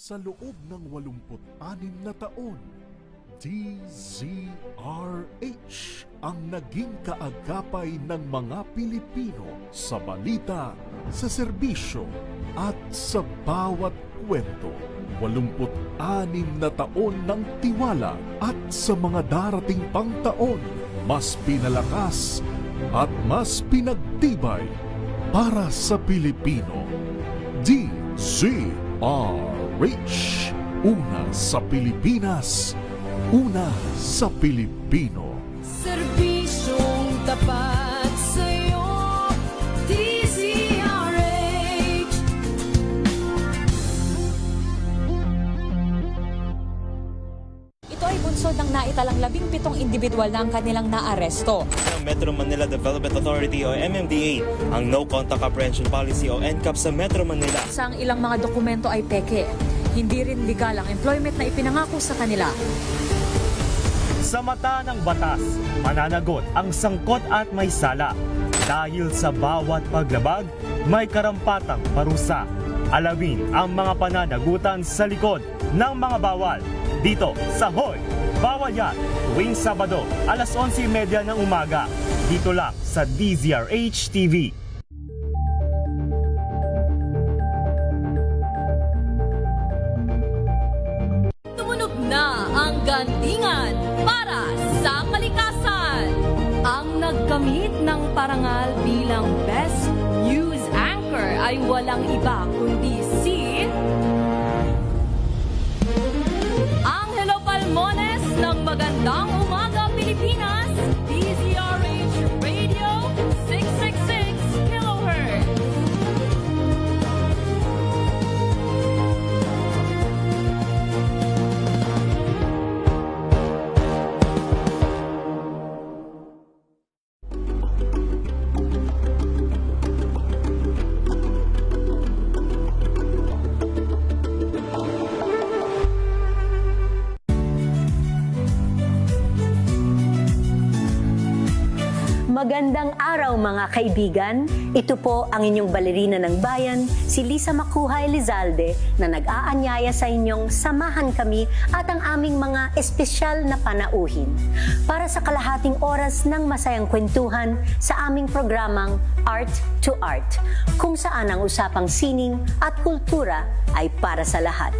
Sa loob ng 86 na taon, DZRH ang naging kaagapay ng mga Pilipino sa balita, sa serbisyo at sa bawat kwento. 86 na taon ng tiwala at sa mga darating pang taon, mas pinalakas at mas pinagtibay para sa Pilipino. DZRH, una sa Pilipinas, una sa Pilipino. Serbisyong tapat sa'yo, DZRH. Ito ay bunsod ng naitalang 17 individual na ang kanilang naaresto. Ng Metro Manila Development Authority o MMDA ang No Contact Apprehension Policy o NCAP sa Metro Manila. Sa ang ilang mga dokumento ay peke. Hindi rin legal ang employment na ipinangako sa kanila. Sa mata ng batas, mananagot ang sangkot at may sala. Dahil sa bawat paglabag, may karampatang parusa. Alamin ang mga pananagutan sa likod ng mga bawal. Dito sa Hoy! Bawal Yan! Tuwing Sabado, alas 11:30 ng umaga. Dito lang sa DZRH TV. Tumunog na ang gandingan para sa kalikasan. Ang nagkamit ng parangal bilang Best News Anchor ay walang iba kundi si Angelo Palmones ng Magandang Umaga Pilipinas, DZRH Radio 666 kHz. Magandang araw mga kaibigan. Ito po ang inyong balerina ng bayan, si Lisa Macuha Elizalde, na nag-aanyaya sa inyong samahan kami at ang aming mga espesyal na panauhin para sa kalahating oras ng masayang kwentuhan sa aming programang Art to Art, kung saan ang usapang sining at kultura ay para sa lahat.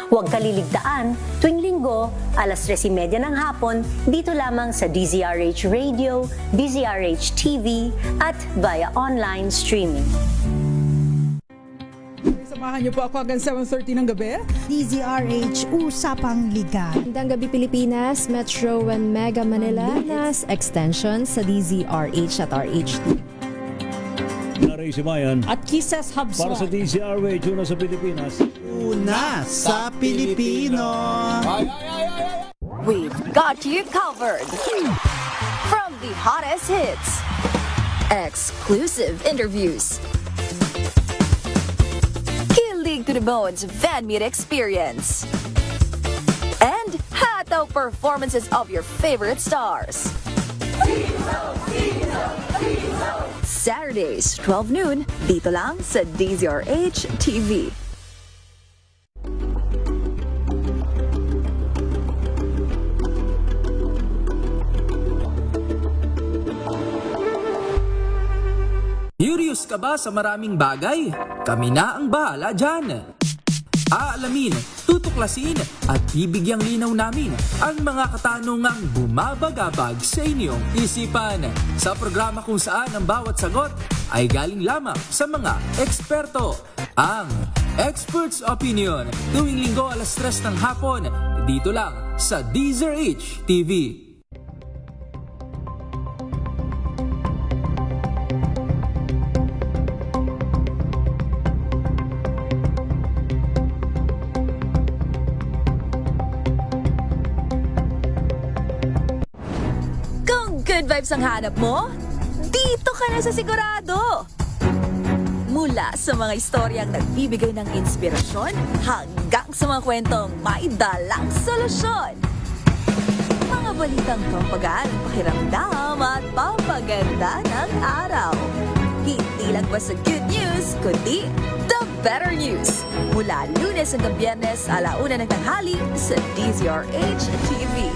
Huwag kaliligtaan, tuwing linggo, alas 3:30 ng hapon, dito lamang sa DZRH Radio, DZRH TV, at via online streaming. Samahan niyo po ako hanggang 7:30 ng gabi. DZRH Usapang Liga. Magandang gabi Pilipinas, Metro and Mega Manila, nas extension sa DZRH at RHT. Naray si Bayan At Kisses Habson. para sa DZRH, una sa Pilipinas. Una sa Pilipino. We've got you covered. From the hottest hits, exclusive interviews, kilig to the bones fan meet experience, and hataw performances of your favorite stars. Saturdays, 12 noon, dito lang sa DZRH TV. Curious ka ba sa maraming bagay? Kami na ang bahala dyan. Aalamin, tutuklasin at bibigyang linaw namin ang mga katanungang bumabagabag sa inyong isipan. Sa programa kung saan ang bawat sagot ay galing lamang sa mga eksperto. Ang Expert's Opinion, tuwing linggo alas 3 ng hapon, dito lang sa DZRH TV. Good vibes ang hanap mo? Dito ka na sa sigurado! Mula sa mga istoryang nagbibigay ng inspirasyon hanggang sa mga kwentong may dalang solusyon. Mga balitang pampagaan, pakiramdam at pampaganda ng araw. Hindi lang ba sa good news, kundi the better news. Mula Lunes hanggang Biyernes, 1:00 ng tanghali sa DZRH TV.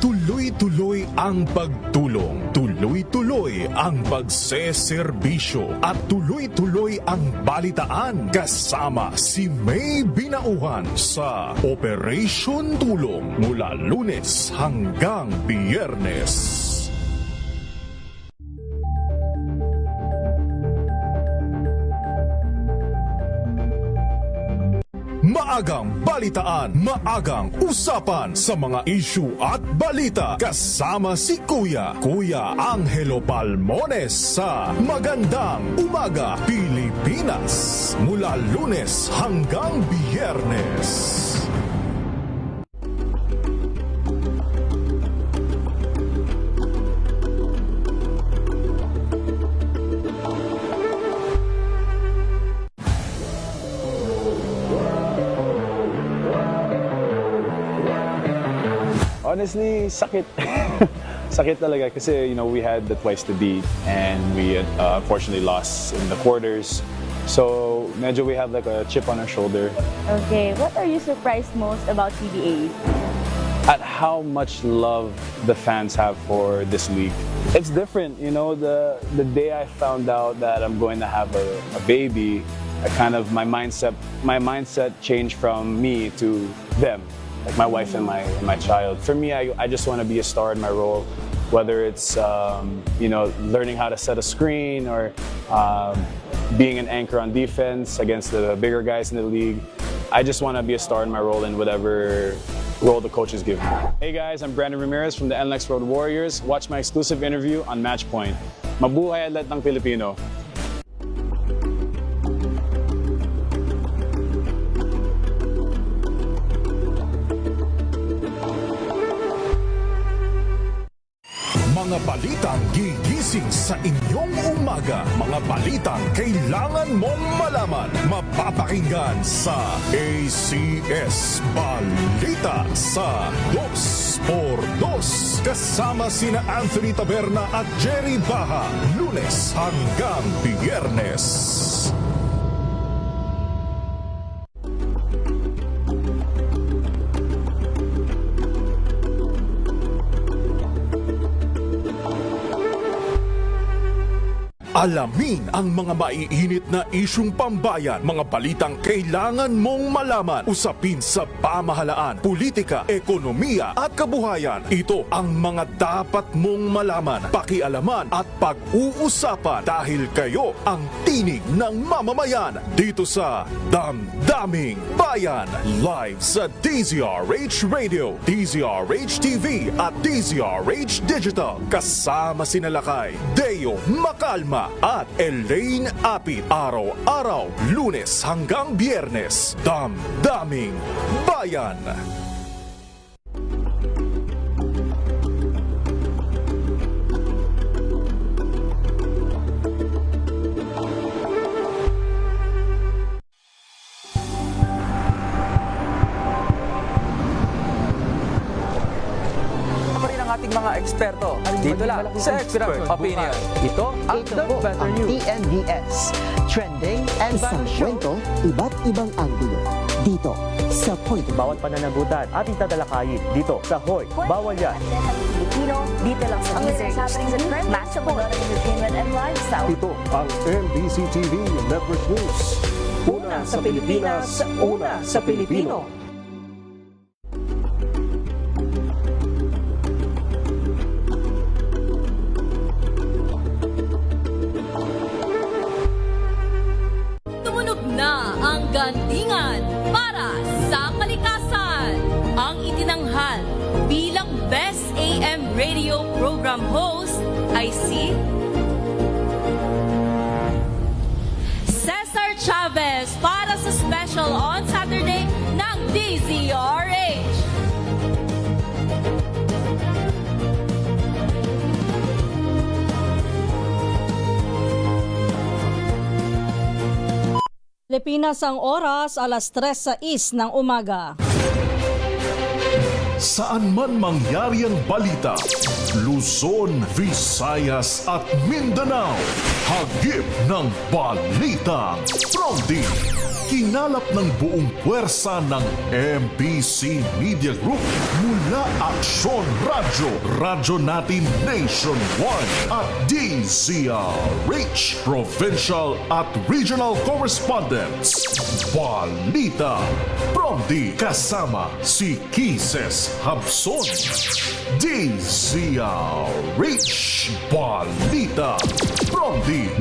Tuloy-tuloy ang pagtulong, tuloy-tuloy ang pagseserbisyo at tuloy-tuloy ang balitaan kasama si May Binauhan sa Operation Tulong mula Lunes hanggang Biyernes. Maagang balitaan, maagang usapan sa mga issue at balita kasama si Kuya Angelo Palmones sa Magandang Umaga Pilipinas mula Lunes hanggang Biyernes. Honestly, sakit. Sakit talaga kasi, we had the twice to beat and we unfortunately lost in the quarters. So, medyo we have like a chip on our shoulder. Okay, what are you surprised most about PBA? At how much love the fans have for this league. It's different, the day I found out that I'm going to have a baby, my mindset changed from me to them. Like my wife and my child. For me, I just want to be a star in my role, whether it's learning how to set a screen or being an anchor on defense against the bigger guys in the league. I just want to be a star in my role in whatever role the coaches give me. Hey guys, I'm Brandon Ramirez from the NLEX Road Warriors. Watch my exclusive interview on Matchpoint. Mabuhay atlet ng Pilipino. Mga balitang gigising sa inyong umaga. Mga balitang kailangan mong malaman. Mapapakinggan sa ACS Balita sa 2x2. Kasama sina Anthony Taberna at Jerry Baha. Lunes hanggang Biyernes. Alamin ang mga maiinit na isyung pambayan, mga balitang kailangan mong malaman, usapin sa pamahalaan, politika, ekonomiya at kabuhayan. Ito ang mga dapat mong malaman, pakialaman at pag-uusapan dahil kayo ang tinig ng mamamayan dito sa Damdaming Bayan. Live sa DZRH Radio, DZRH TV at DZRH Digital. Kasama sina Lakay, Deo Macalma at Elaine Apit. Araw-araw, Lunes hanggang Biyernes. Damdaming Bayan. Ating mga eksperto dito lang sa Expert Opinion. Ito ang The Better News. TNVS, trending and isang kwento, iba't ibang anggulo. Dito sa Point. Bawat pananagutan ating tatalakayin dito sa Hoy. Bawal yan. Pilipino, dito lang sa DZRH TV, match sa modern entertainment and lifestyle. Ito ang NBC TV Network News. Una sa Pilipinas, una sa Pilipino. Gandingan para sa kalikasan. Ang itinanghal bilang Best AM Radio Program Host ay si Cesar Chavez para sa special on Saturday ng DZRH. Pilipinas ang oras, alas 3:06 ng umaga. Saan man mangyari ang balita, Luzon, Visayas at Mindanao, hagip ng balitang Pronti. Kinalap ng buong puwersa ng MBC Media Group mula Aksyon Radyo, Radyo Natin Nationwide at DZRH, Provincial at Regional Correspondents. Balita Pronti kasama si Kises Habson. DZRH Balita Pronti.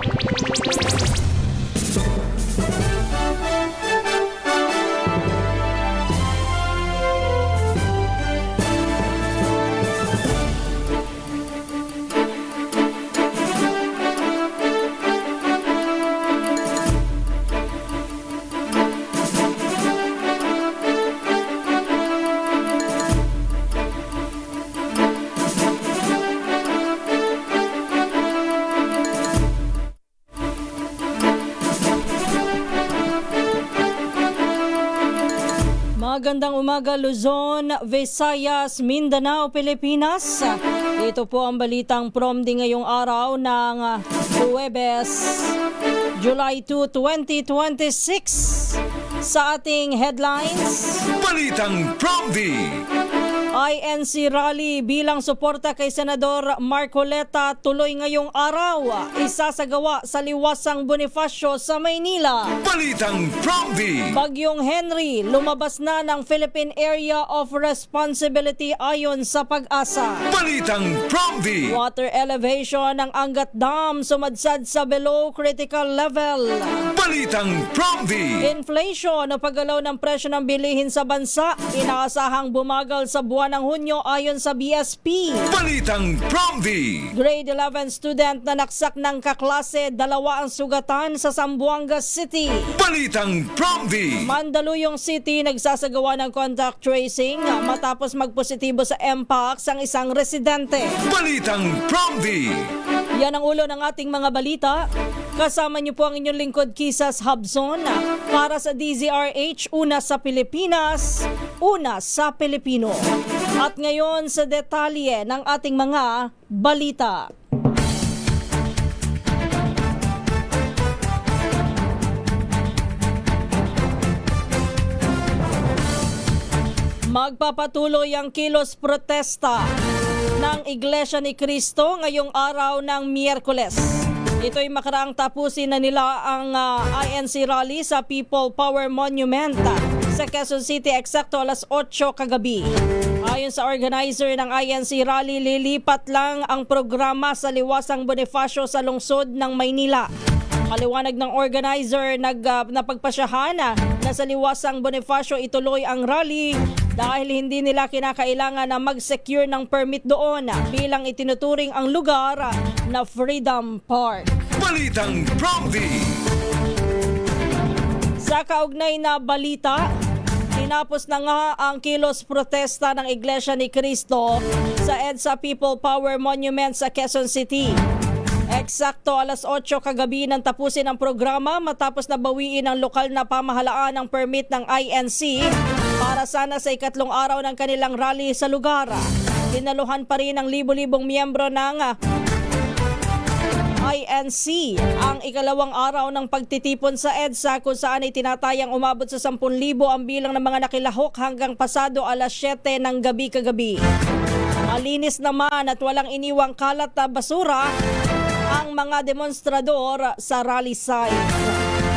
Magandang umaga Luzon, Visayas, Mindanao, Pilipinas. Ito po ang balitang Promdi ngayong araw ng Huwebes, July 2, 2026. Sa ating headlines, Balitang Promdi. INC rally bilang suporta kay Senador Marcoleta tuloy ngayong araw. Isasagawa sa Liwasang Bonifacio sa Maynila. Balitang Promdi. Bagyong Henry, lumabas na ng Philippine Area of Responsibility ayon sa Pag-asa. Balitang Promdi. Water elevation ng Angat Dam sumadsad sa below critical level. Balitang Promdi. Inflation o paggalaw ng presyo ng bilihin sa bansa, inaasahang bumagal sa buwan ng Hunyo ayon sa BSP. Balitang Promdi. Grade 11 student na naksak ng kaklase, 2 ang sugatan sa Zamboanga City. Balitang Promdi. Mandaluyong City nagsasagawa ng contact tracing matapos magpositibo sa Mpox ang isang residente. Balitang Promdi. Yan ang ulo ng ating mga balita. Kasama niyo po ang inyong lingkod Kisas Habson para sa DZRH, una sa Pilipinas, una sa Pilipino. At ngayon sa detalye ng ating mga balita. Magpapatuloy ang kilos protesta ng Iglesia ni Cristo ngayong araw ng Miyerkules. Ito'y makaraang tapusin na nila ang INC rally sa People Power Monument sa Quezon City eksakto alas 8 kagabi. Ayon sa organizer ng INC rally, lilipat lang ang programa sa Liwasang Bonifacio sa lungsod ng Maynila. Maliwanag ng organizer, napagpasyahan na sa Liwasang Bonifacio ituloy ang rally dahil hindi nila kinakailangan na mag-secure ng permit doon bilang itinuturing ang lugar na Freedom Park. Balitang Promdi. Sa kaugnay na balita, tinapos na nga ang kilos protesta ng Iglesia ni Cristo sa EDSA People Power Monument sa Quezon City. Eksakto alas 8 kagabi nang tapusin ang programa matapos na bawiin ang lokal na pamahalaan ng permit ng INC para sana sa ikatlong araw ng kanilang rally sa lugar. Dinaluhan pa rin ng libo-libong miyembro ng INC ang ikalawang araw ng pagtitipon sa EDSA kung saan ay tinatayang umabot sa 10,000 ang bilang ng mga nakilahok hanggang pasado alas 7 ng gabi kagabi. Malinis naman at walang iniwang kalat na basura ang mga demonstrador sa rally site.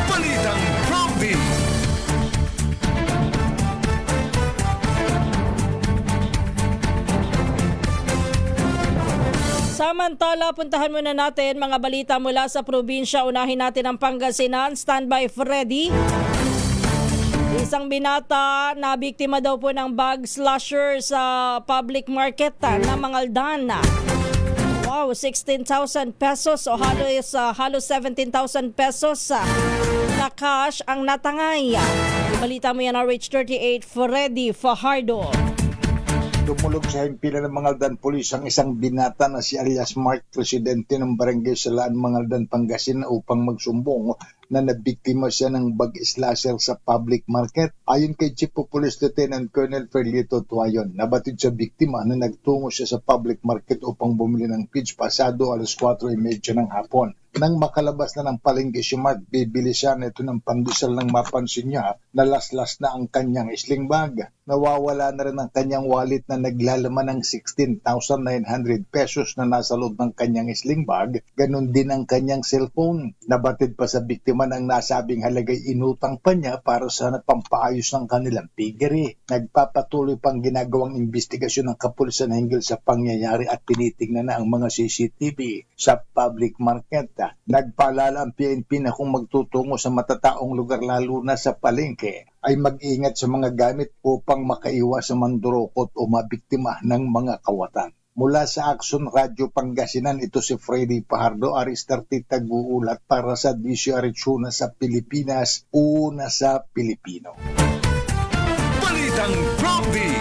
Balitang Promdi. Samantala, puntahan muna natin mga balita mula sa probinsya. Unahin natin ang Pangasinan. Standby Freddy. Isang binata na biktima daw po ng bag slasher sa public market na Mangaldan. Wow, 16,000 pesos o halos 17,000 pesos na cash ang natangay. Balita mo yan, RH38 Freddy Fajardo. Dumulog sa himpilan ng Mangaldan Police ang isang binata na si alias Mark, presidente ng barangay Salaan, Mangaldan, Pangasinan upang magsumbong na nabiktima siya ng bag slasher sa public market. Ayon kay Chief of Police Lieutenant Colonel Ferlito Tuayon, nabatid sa biktima na nagtungo siya sa public market upang bumili ng peach pasado alas 4:30 ng hapon. Nang makalabas na ng palengke si Mark, bibili siya nito ng pandesal nang mapansin niya na laslas na ang kanyang sling bag. Nawawala na rin ang kanyang wallet na naglalaman ng 16,900 pesos na nasa loob ng kanyang sling bag. Ganon din ang kanyang cellphone. Nabatid pa sa biktima ng nasabing halagay inutang pa niya para sa pampaayos ng kanilang piggery. Nagpapatuloy pang ginagawang investigasyon ng kapulisan hinggil sa pangyayari at tinitingnan na ang mga CCTV sa public market. Nagpaalala ang PNP na kung magtutungo sa matataong lugar lalo na sa palengke ay mag-ingat sa mga gamit upang makaiwas sa mandurukot o mabiktima ng mga kawatan. Mula sa Action Radio Pangasinan, ito si Freddy Pajardo, Aristarty Tag-uulat para sa DCRH Una sa Pilipinas, una sa Pilipino. Balitang Prompty!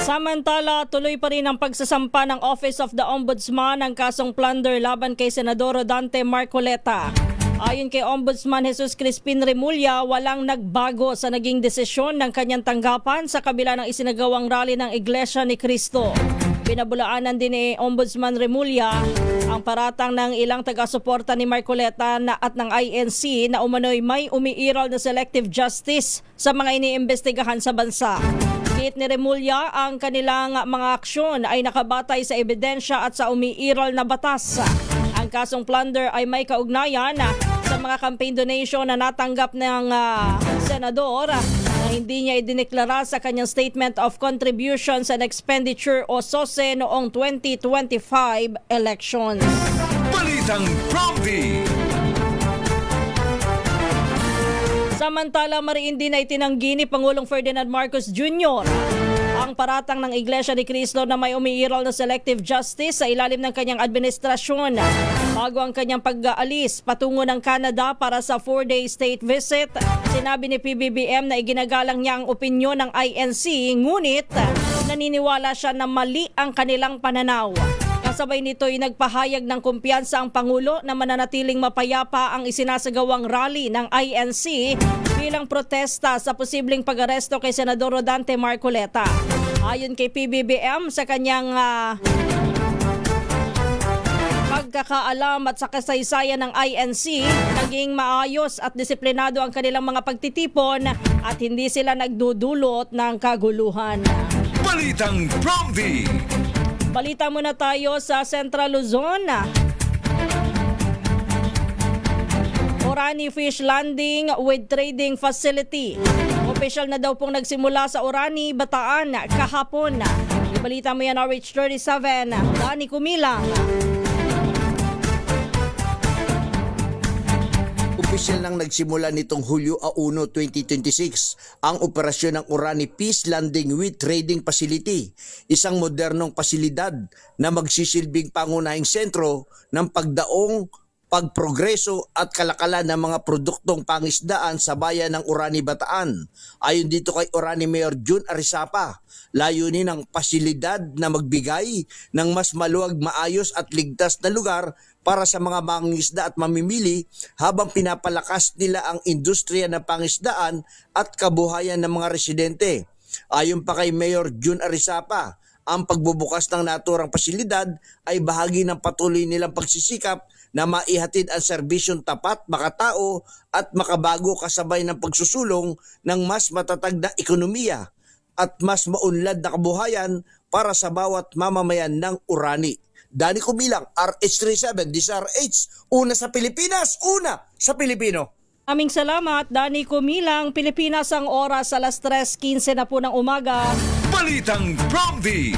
Samantala, tuloy pa rin ang pagsasampa ng Office of the Ombudsman ng kasong plunder laban kay Senador Rodante Marcoleta. Ayon kay Ombudsman Jesus Crispin Remulla, walang nagbago sa naging desisyon ng kanyang tanggapan sa kabila ng isinagawang rally ng Iglesia ni Cristo. Pinabulaanan din ni Ombudsman Remulla ang paratang ng ilang taga-suporta ni Marcoleta at ng INC na umano'y may umiiral na selective justice sa mga iniimbestigahan sa bansa. Git ni Remulla, ang kanilang mga aksyon ay nakabatay sa ebidensya at sa umiiral na batas. Ang kasong plunder ay may kaugnayan sa mga campaign donation na natanggap ng senador na hindi niya idineklara sa kanyang Statement of Contributions and Expenditure o SOSE noong 2025 elections. Balitang Prompty! Samantala, mariin din ay tinanggi ni Pangulong Ferdinand Marcos Jr. ang paratang ng Iglesia ni Cristo na may umiiral na selective justice sa ilalim ng kanyang administrasyon bago ang kanyang pag-aalis patungo ng Canada para sa 4-day state visit. Sinabi ni PBBM na iginagalang niya ang opinyon ng INC, ngunit naniniwala siya na mali ang kanilang pananaw. Kasabay nito'y nagpahayag ng kumpiyansa ang Pangulo na mananatiling mapayapa ang isinasagawang rally ng INC bilang protesta sa posibleng pag-aresto kay Senador Rodante Marcoleta. Ayon kay PBBM, sa kanyang pagkakaalam at sa kasaysayan ng INC, naging maayos at disiplinado ang kanilang mga pagtitipon at hindi sila nagdudulot ng kaguluhan. Balitang Prompty! Balita muna tayo sa Central Luzon. Orani Fish Landing with Trading Facility. Official na daw pong nagsimula sa Orani, Bataan kahapon. Ibalita mo yan, RH37, Dani Kumilang. Opisyal nang nagsimula nitong Hulyo 1, 2026 ang operasyon ng Orani Fish Landing with Trading Facility, isang modernong pasilidad na magsisilbing pangunahing sentro ng pagdaong, pagprogreso at kalakalan ng mga produktong pangisdaan sa bayan ng Orani, Bataan. Ayon dito kay Orani Mayor June Arisapa, layunin ng pasilidad na magbigay ng mas maluwag, maayos at ligtas na lugar para sa mga mangingisda at mamimili habang pinapalakas nila ang industriya ng pangisdaan at kabuhayan ng mga residente. Ayon pa kay Mayor June Arisapa, ang pagbubukas ng naturang pasilidad ay bahagi ng patuloy nilang pagsisikap na maihatid ang serbisyong tapat, makatao at makabago kasabay ng pagsusulong ng mas matatag na ekonomiya at mas maunlad na kabuhayan para sa bawat mamamayan ng Orani. Dani Kumilang, RH37, DCRH, una sa Pilipinas, una sa Pilipino. Aming salamat, Dani Kumilang. Pilipinas ang oras, alas 3:15 na po ng umaga. Balitang Prompty!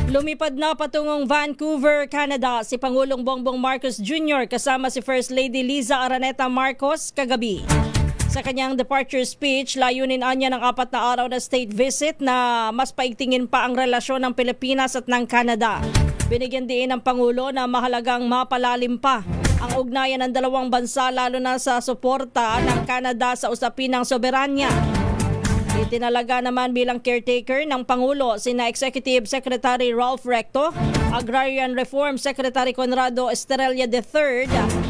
Lumipad na patungong Vancouver, Canada si Pangulong Bongbong Marcos Jr. kasama si First Lady Liza Araneta Marcos kagabi. Sa kanyang departure speech, layunin anya ng 4 na araw na state visit na mas paigtingin pa ang relasyon ng Pilipinas at ng Canada. Binigyan din ng Pangulo na mahalagang mapalalim pa ang ugnayan ng dalawang bansa lalo na sa suporta ng Canada sa usapin ng soberanya. Itinalaga naman bilang caretaker ng Pangulo sina Executive Secretary Ralph Recto, Agrarian Reform Secretary Conrado Estrella III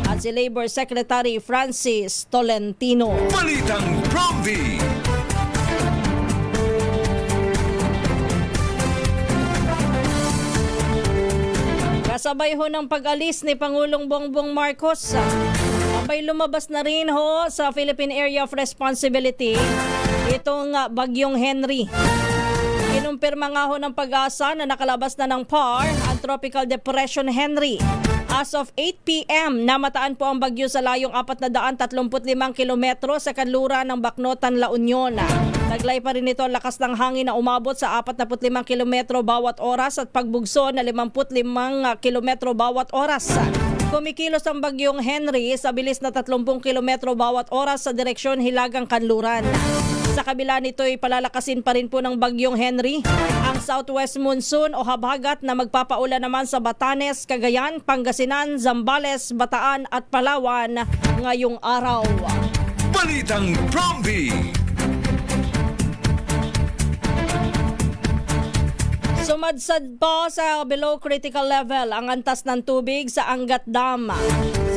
at si Labor Secretary Francis Tolentino. Balitang Promdi! Kasabay ho ng pag-alis ni Pangulong Bongbong Marcos, abay lumabas na rin ho sa Philippine Area of Responsibility itong Bagyong Henry. Kinumpirma nga ho ng Pag-asa na nakalabas na ng PAR ang Tropical Depression Henry. As of 8 p.m., namataan po ang bagyo sa layong 435 kilometro sa kanluran ng Bacnotan, La Union. Taglay pa rin ito ang lakas ng hangin na umabot sa 45 kilometro bawat oras at pagbugso na 55 kilometro bawat oras. Kumikilos ang Bagyong Henry sa bilis na 30 kilometro bawat oras sa direksyon Hilagang Kanluran. Sa kabila nito'y palalakasin pa rin po ng Bagyong Henry ang southwest monsoon o habagat na magpapaulan naman sa Batanes, Cagayan, Pangasinan, Zambales, Bataan at Palawan ngayong araw. Balitang Promdi! Sumadsad pa sa below critical level ang antas ng tubig sa Angat Dam.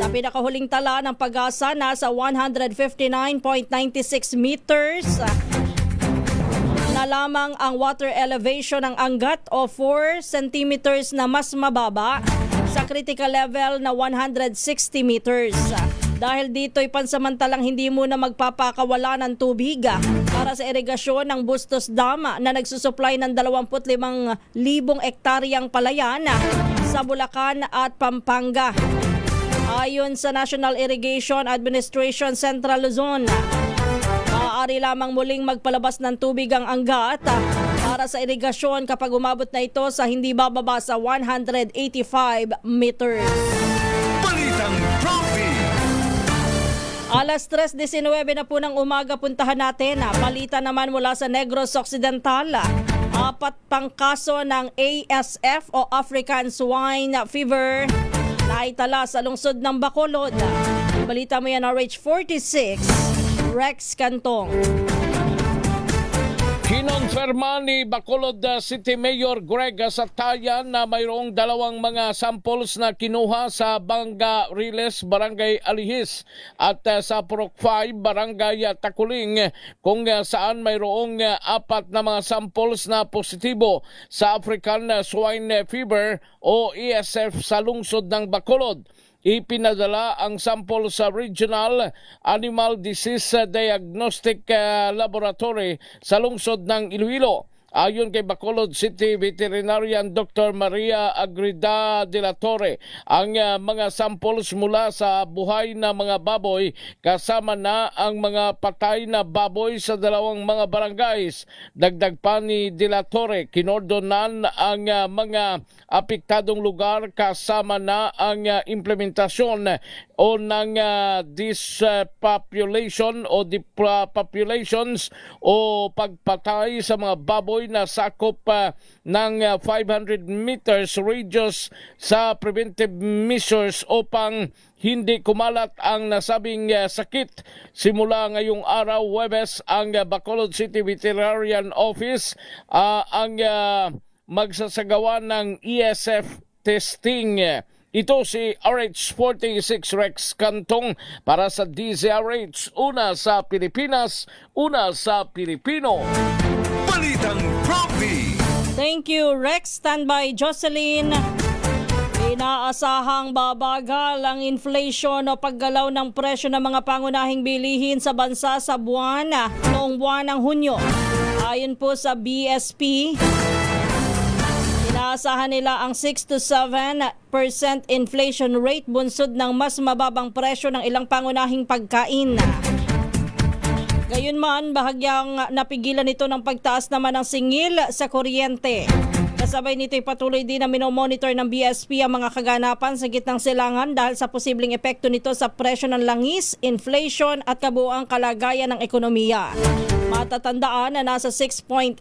Sa pinakahuling tala ng Pag-asa, nasa 159.96 meters na lamang ang water elevation ng Angat o 4 centimeters na mas mababa sa critical level na 160 meters. Dahil dito'y pansamantalang hindi muna magpapakawala ng tubig para sa irigasyon ng Bustos Dam na nagsusupply ng 25,000 ektaryang palayan sa Bulacan at Pampanga. Ayon sa National Irrigation Administration Central Luzon, maaari lamang muling magpalabas ng tubig ang Angat para sa irigasyon kapag umabot na ito sa hindi bababa sa 185 meters. Balitang Promdi! Alas 3:19 na po ng umaga, puntahan natin. Balita naman mula sa Negros Occidental. 4 pang kaso ng ASF o African Swine Fever naitala sa lungsod ng Bacolod. Balita mo yan, RH46, Rex Cantong. Kinonfirma ni Bacolod City Mayor Greg Satayan na mayroong 2 mga samples na kinuha sa Banga Riles, Barangay Alihis at sa Purok 5, Barangay Takuling, kung saan mayroong 4 na mga samples na positibo sa African Swine Fever o ASF sa lungsod ng Bacolod. Ipinadala ang sample sa Regional Animal Disease Diagnostic Laboratory sa lungsod ng Iloilo. Ayon kay Bacolod City Veterinarian Dr. Maria Agrida de la Torre, ang mga samples mula sa buhay na mga baboy kasama na ang mga patay na baboy sa 2 mga barangays. Dagdag pa ni de la Torre, kinordonan ang mga apektadong lugar kasama na ang implementasyon o ng dispopulation o depopulations o pagpatay sa mga baboy na sakop ng 500 meters radius sa preventive measures upang hindi kumalat ang nasabing sakit. Simula ngayong araw, Huwebes, ang Bacolod City Veterinarian Office ang magsasagawa ng ESF testing. Ito si RH46 Rex Cantong para sa DZRH. Una sa Pilipinas, una sa Pilipino. Balitang Promdi! Thank you, Rex. Standby, Jocelyn. Inaasahang babagal ang inflation o paggalaw ng presyo ng mga pangunahing bilihin sa bansa sa noong buwan ng Hunyo. Ayon po sa BSP, inaasahan nila ang 6 to 7% inflation rate bunsod ng mas mababang presyo ng ilang pangunahing pagkain. Gayunman, bahagyang napigilan ito ng pagtaas naman ng singil sa kuryente. Kasabay nito'y patuloy din na minomonitor ng BSP ang mga kaganapan sa gitnang silangan dahil sa posibleng epekto nito sa presyo ng langis, inflation at kabuuang kalagayan ng ekonomiya. Matatandaan na nasa 6.8%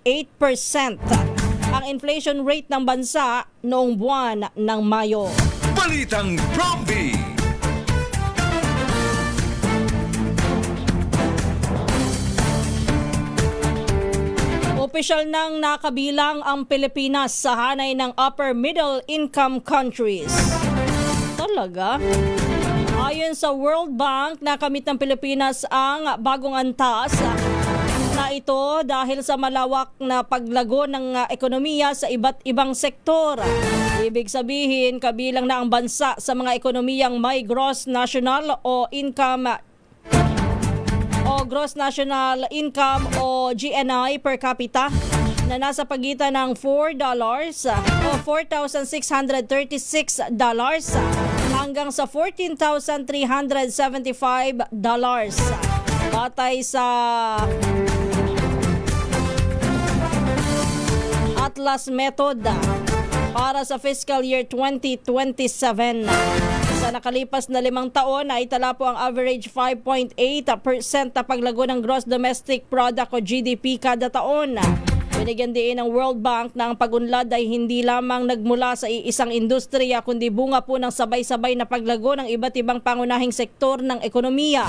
ang inflation rate ng bansa noong buwan ng Mayo. Balitang Promby! Opisyal nang nakabilang ang Pilipinas sa hanay ng upper middle income countries. Talaga? Ayon sa World Bank, nakamit ng Pilipinas ang bagong antas na ito dahil sa malawak na paglago ng ekonomiya sa iba't ibang sektor. Ibig sabihin, kabilang na ang bansa sa mga ekonomiyang may gross national income o GNI per capita na nasa pagitan ng $4 o $4,636 hanggang sa $14,375 batay sa Atlas Method para sa fiscal year 2027. Sa nakalipas na 5 taon ay itala po ang average 5.8% na paglago ng gross domestic product o GDP kada taon. Binigyan din ng World Bank na ang pag-unlad ay hindi lamang nagmula sa isang industriya kundi bunga po ng sabay-sabay na paglago ng iba't ibang pangunahing sektor ng ekonomiya.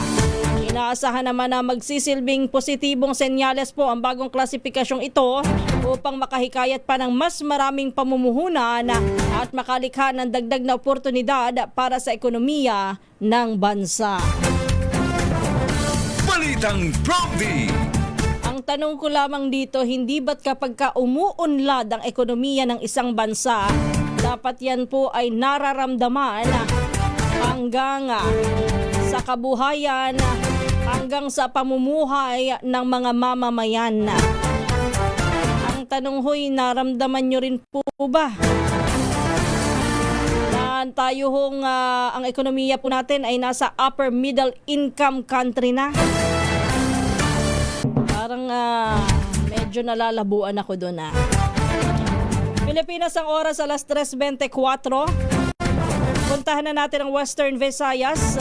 Inaasahan naman na magsisilbing positibong senyales po ang bagong klasipikasyong ito upang makahikayat pa ng mas maraming pamumuhunan at makalikha ng dagdag na oportunidad para sa ekonomiya ng bansa. Balitang Promby! Ang tanong ko lamang dito, hindi ba't kapag umuunlad ang ekonomiya ng isang bansa, dapat yan po ay nararamdaman hanggang sa kabuhayan, hanggang sa pamumuhay ng mga mamamayan. Ang tanong ho'y naramdaman nyo rin po ba? Na tayo hong ang ekonomiya po natin ay nasa upper middle income country na. Parang medyo nalalabuan ako doon . Pilipinas ang oras alas 3:24. Puntahan na natin ang Western Visayas.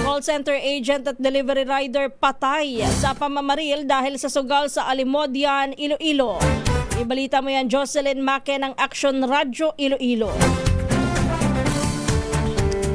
Call center agent at delivery rider patay sa pamamaril dahil sa sugal sa Alimodian, Iloilo. Ibalita mo yan, Jocelyn Make ng Action Radio Iloilo.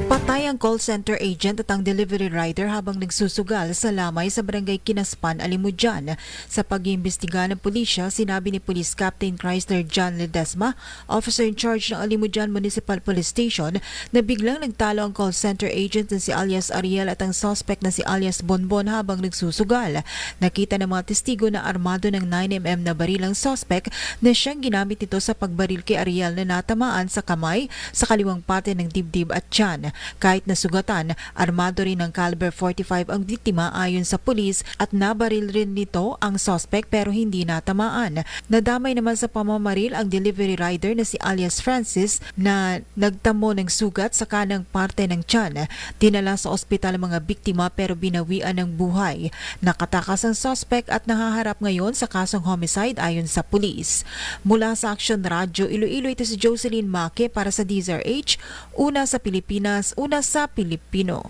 Patay ang call center agent at ang delivery rider habang nagsusugal sa lamay sa barangay Kinaspan, Alimudyan. Sa pag-iimbestiga ng pulisya, sinabi ni Police Captain Chrysler John Ledesma, officer in charge ng Alimudyan Municipal Police Station, na biglang nagtalo ang call center agent na si alias Ariel at ang suspect na si alias Bonbon habang nagsusugal. Nakita ng mga testigo na armado ng 9mm na baril ang suspect na siyang ginamit nito sa pagbaril kay Ariel na natamaan sa kamay, sa kaliwang pati ng dibdib at tiyan. Kahit nasugatan, armado rin ng caliber 45 ang biktima ayon sa pulis at nabaril rin nito ang suspect pero hindi natamaan. Nadamay naman sa pamamaril ang delivery rider na si alias Francis na nagtamo ng sugat sa kanang parte ng tiyan. Dinala sa ospital ang mga biktima pero binawian ng buhay. Nakatakas ang suspect at nahaharap ngayon sa kasong homicide ayon sa pulis. Mula sa Action Radio Iloilo, ito si Jocelyn Make para sa DZRH, una sa Pilipinas, una sa Pilipino.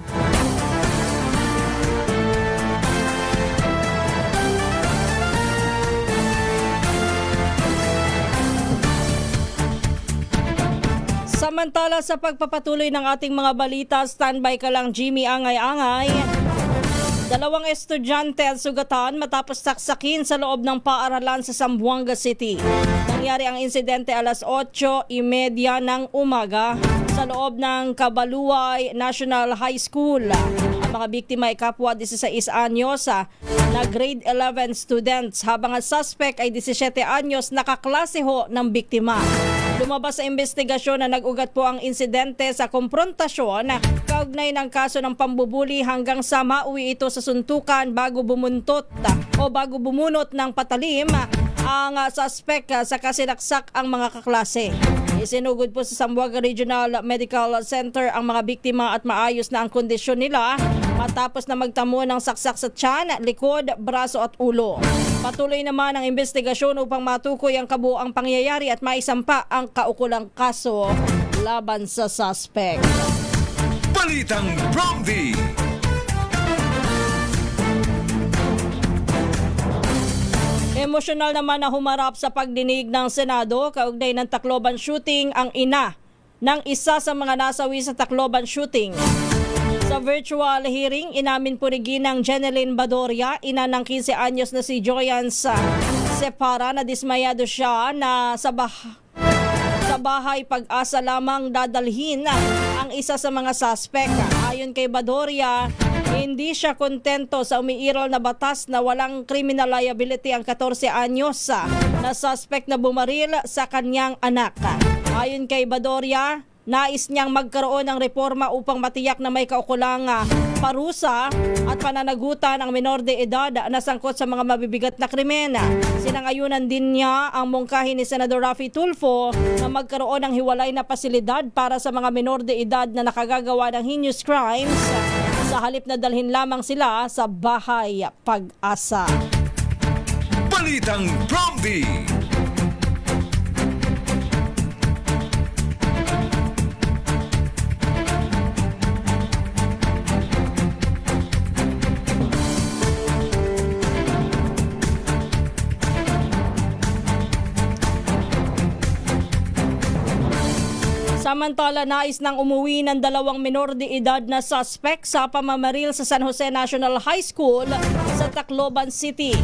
Samantala sa pagpapatuloy ng ating mga balita, standby ka lang Jimmy Angay-Angay. 2 estudyante ang sugatan matapos saksakin sa loob ng paaralan sa Zamboanga City. Nangyari ang insidente alas 8:30 ng umaga sa loob ng Kabaluay National High School. Ang mga biktima ay kapwa 16 anyos na grade 11 students habang ang suspect ay 17 anyos na kaklase ho ng biktima. Lumabas sa investigasyon na nag-ugat po ang insidente sa konfrontasyon kaugnay ng kaso ng pambubuli hanggang sa mauwi ito sa suntukan bago bumunot ng patalim ang suspect sa kasinaksak ang mga kaklase. Isinugod po sa Zamboanga Regional Medical Center ang mga biktima at maayos na ang kondisyon nila matapos na magtamo ng saksak sa tiyan, likod, braso at ulo. Patuloy naman ang investigasyon upang matukoy ang kabuuang pangyayari at maisampa ang kaukulang kaso laban sa suspect. Balitang Bromby! Emosyonal naman na humarap sa pagdinig ng Senado kaugnay ng Tacloban shooting ang ina ng isa sa mga nasawi sa Tacloban shooting. Sa virtual hearing, inamin po ni Ginang Jeneline Badoria, ina ng 15 anyos na si Joyan Separa, na dismayado siya na sa bahay Pag-asa lamang dadalhin ang isa sa mga suspect. Ayon kay Badoria, hindi siya kontento sa umiiral na batas na walang criminal liability ang 14 anyos na suspect na bumaril sa kanyang anak. Ayon kay Badoria, nais niyang magkaroon ng reforma upang matiyak na may kaukulang parusa at pananagutan ang menor de edad na sangkot sa mga mabibigat na krimen. Sinangayunan din niya ang mungkahi ni Senador Raffy Tulfo na magkaroon ng hiwalay na pasilidad para sa mga menor de edad na nakagagawa ng heinous crimes sa halip na dalhin lamang sila sa bahay Pag-asa. Balitang Bromby! Samantala, nais nang umuwi ng 2 menor de edad na suspect sa pamamaril sa San Jose National High School sa Tacloban City.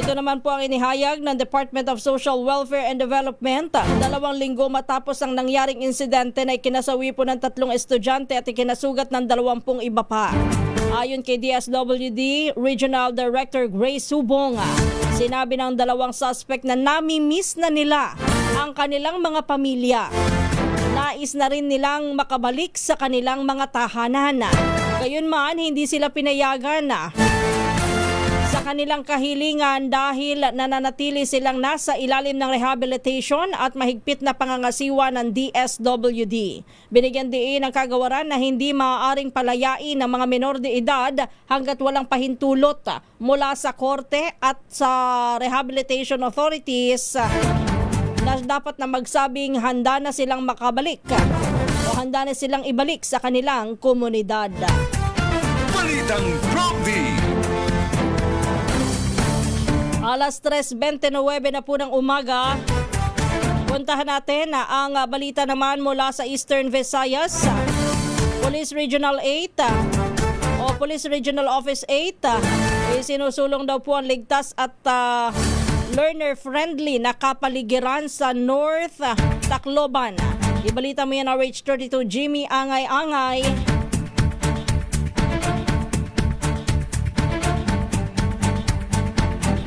Ito naman po ang inihayag ng Department of Social Welfare and Development 2 linggo matapos ang nangyaring insidente na ikinasawi po ng 3 estudyante at ikinasugat ng 20 iba pa. Ayon kay DSWD Regional Director Grace Subong, sinabi ng 2 suspect na nami-miss na nila ang kanilang mga pamilya. Nais na rin nilang makabalik sa kanilang mga tahanan. Gayunman, hindi sila pinayagan sa kanilang kahilingan dahil nananatili silang nasa ilalim ng rehabilitation at mahigpit na pangangasiwa ng DSWD. Binigyan diin ng kagawaran na hindi maaaring palayain ng mga menor de edad hanggat walang pahintulot mula sa korte at sa rehabilitation authorities na dapat na magsabing handa na silang makabalik o handa na silang ibalik sa kanilang komunidad. Balitang Bromby! Alas 3:29 na po ng umaga. Puntahan natin ang balita naman mula sa Eastern Visayas. Police Regional 8 o Police Regional Office 8 sinusulong daw po ang ligtas at learner-friendly na kapaligiran sa North Tacloban. Ibalita mo yan RH32 Jimmy Angay-Angay.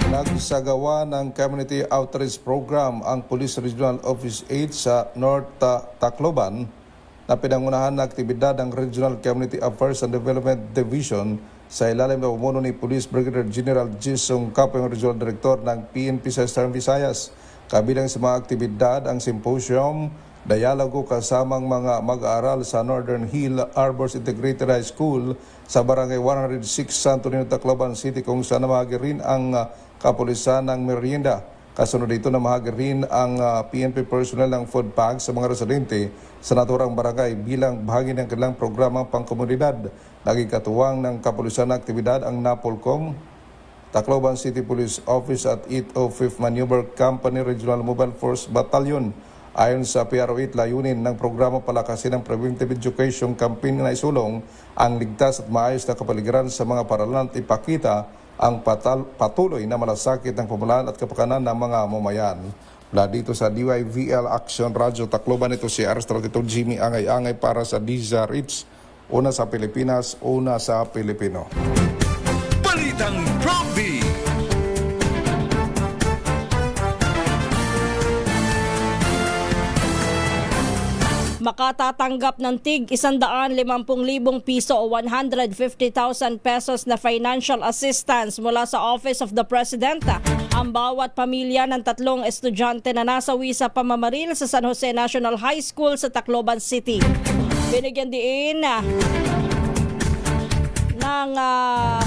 Nagsagawa ng Community Outreach Program ang Police Regional Office 8 sa North Tacloban na pinangunahan na aktibidad ng Regional Community Affairs and Development Division sa ilalim ng umuno ni Police Brigadier General Jisung Capo, yung Regional Director ng PNP sa Eastern Visayas. Kabilang sa mga aktibidad ang symposium, dialogo kasamang mga mag-aaral sa Northern Hill Arbors Integrated High School sa Barangay 106 Santo Niño, Tacloban City, kung saan namahagi rin ang kapulisan ng merienda. Kasunod dito namahagi rin ang PNP personnel ng food packs sa mga residente sa naturang barangay bilang bahagi ng kanilang programang pangkomunidad. Naging katuwang ng kapulisan na aktibidad ang NAPOLCOM, Tacloban City Police Office at 805th Maneuver Company Regional Mobile Force Battalion. Ayon sa PRO8, layunin ng programa palakasin ng preventive education campaign na isulong ang ligtas at maayos na kapaligiran sa mga paralan at ipakita ang patuloy na malasakit ng pamahalaan at kapakanan ng mga mamayan. Mula dito sa DYVL Action Radio Tacloban, ito si RH32 Jimmy Angay-Angay para sa DZRH. Una sa Pilipinas, una sa Pilipino. Balitang Bromby! Makatatanggap ng tig 150,000 piso o 150,000 pesos na financial assistance mula sa Office of the President ang bawat pamilya ng 3 estudyante na nasawi sa pamamaril sa San Jose National High School sa Tacloban City. Binigyan diin na ng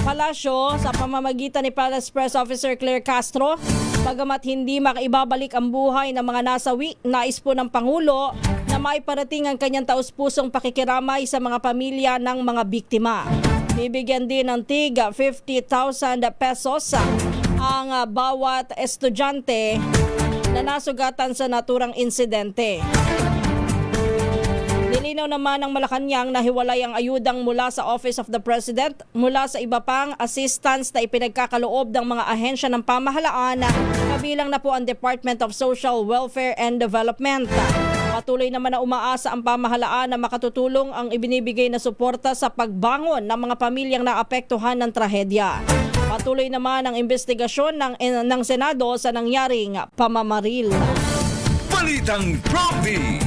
palasyo sa pamamagitan ni Palace Press Officer Claire Castro. Bagamat hindi makaibabalik ang buhay ng mga nasawi, nais po ng Pangulo na maiparating ang kanyang taus-pusong pakikiramay sa mga pamilya ng mga biktima. Bibigyan din ng tig 50,000 pesos ang bawat estudyante na nasugatan sa naturang insidente. Nilinaw naman ng Malacanang na hiwalay ang ayudang mula sa Office of the President mula sa iba pang assistance na ipinagkakaloob ng mga ahensya ng pamahalaan, kabilang na po ang Department of Social Welfare and Development. Patuloy naman na umaasa ang pamahalaan na makatutulong ang ibinibigay na suporta sa pagbangon ng mga pamilyang naapektuhan ng trahedya. Patuloy naman ang investigasyon ng Senado sa nangyaring pamamaril. Balitang Prompty.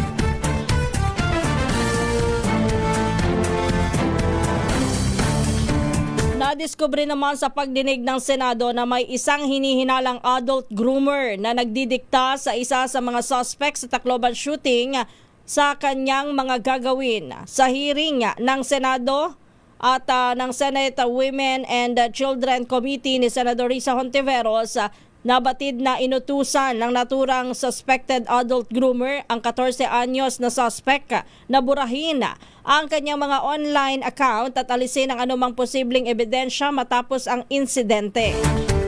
Nadiskubre naman sa pagdinig ng Senado na may isang hinihinalang adult groomer na nagdidikta sa isa sa mga suspects sa Tacloban shooting sa kanyang mga gagawin. Sa hearing ng Senado at ng Senate Women and Children Committee ni Senador Risa Hontiveros, nabatid na inutusan ng naturang suspected adult groomer ang 14 anyos na suspect na burahin ang kanyang mga online account at alisin ang anumang posibleng ebidensya matapos ang insidente.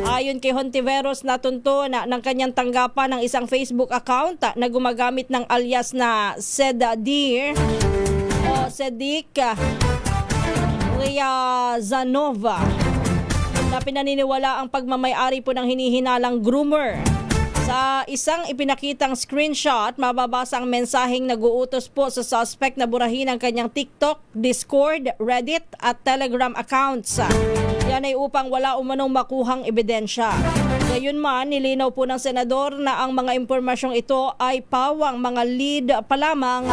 Ayon kay Hontiveros, natunto na ng kanyang tanggapan ng isang Facebook account na gumagamit ng alias na Sedadir o Sedik Ryazanova na pinaniniwala ang pagmamayari po ng hinihinalang groomer. Sa isang ipinakitang screenshot, mababasa ang mensaheng nag-uutos po sa suspect na burahin ang kanyang TikTok, Discord, Reddit at Telegram accounts. Yan ay upang wala umanong makuhang ebidensya. Gayunman, nilinaw po ng senador na ang mga impormasyong ito ay pawang mga lead pa lamang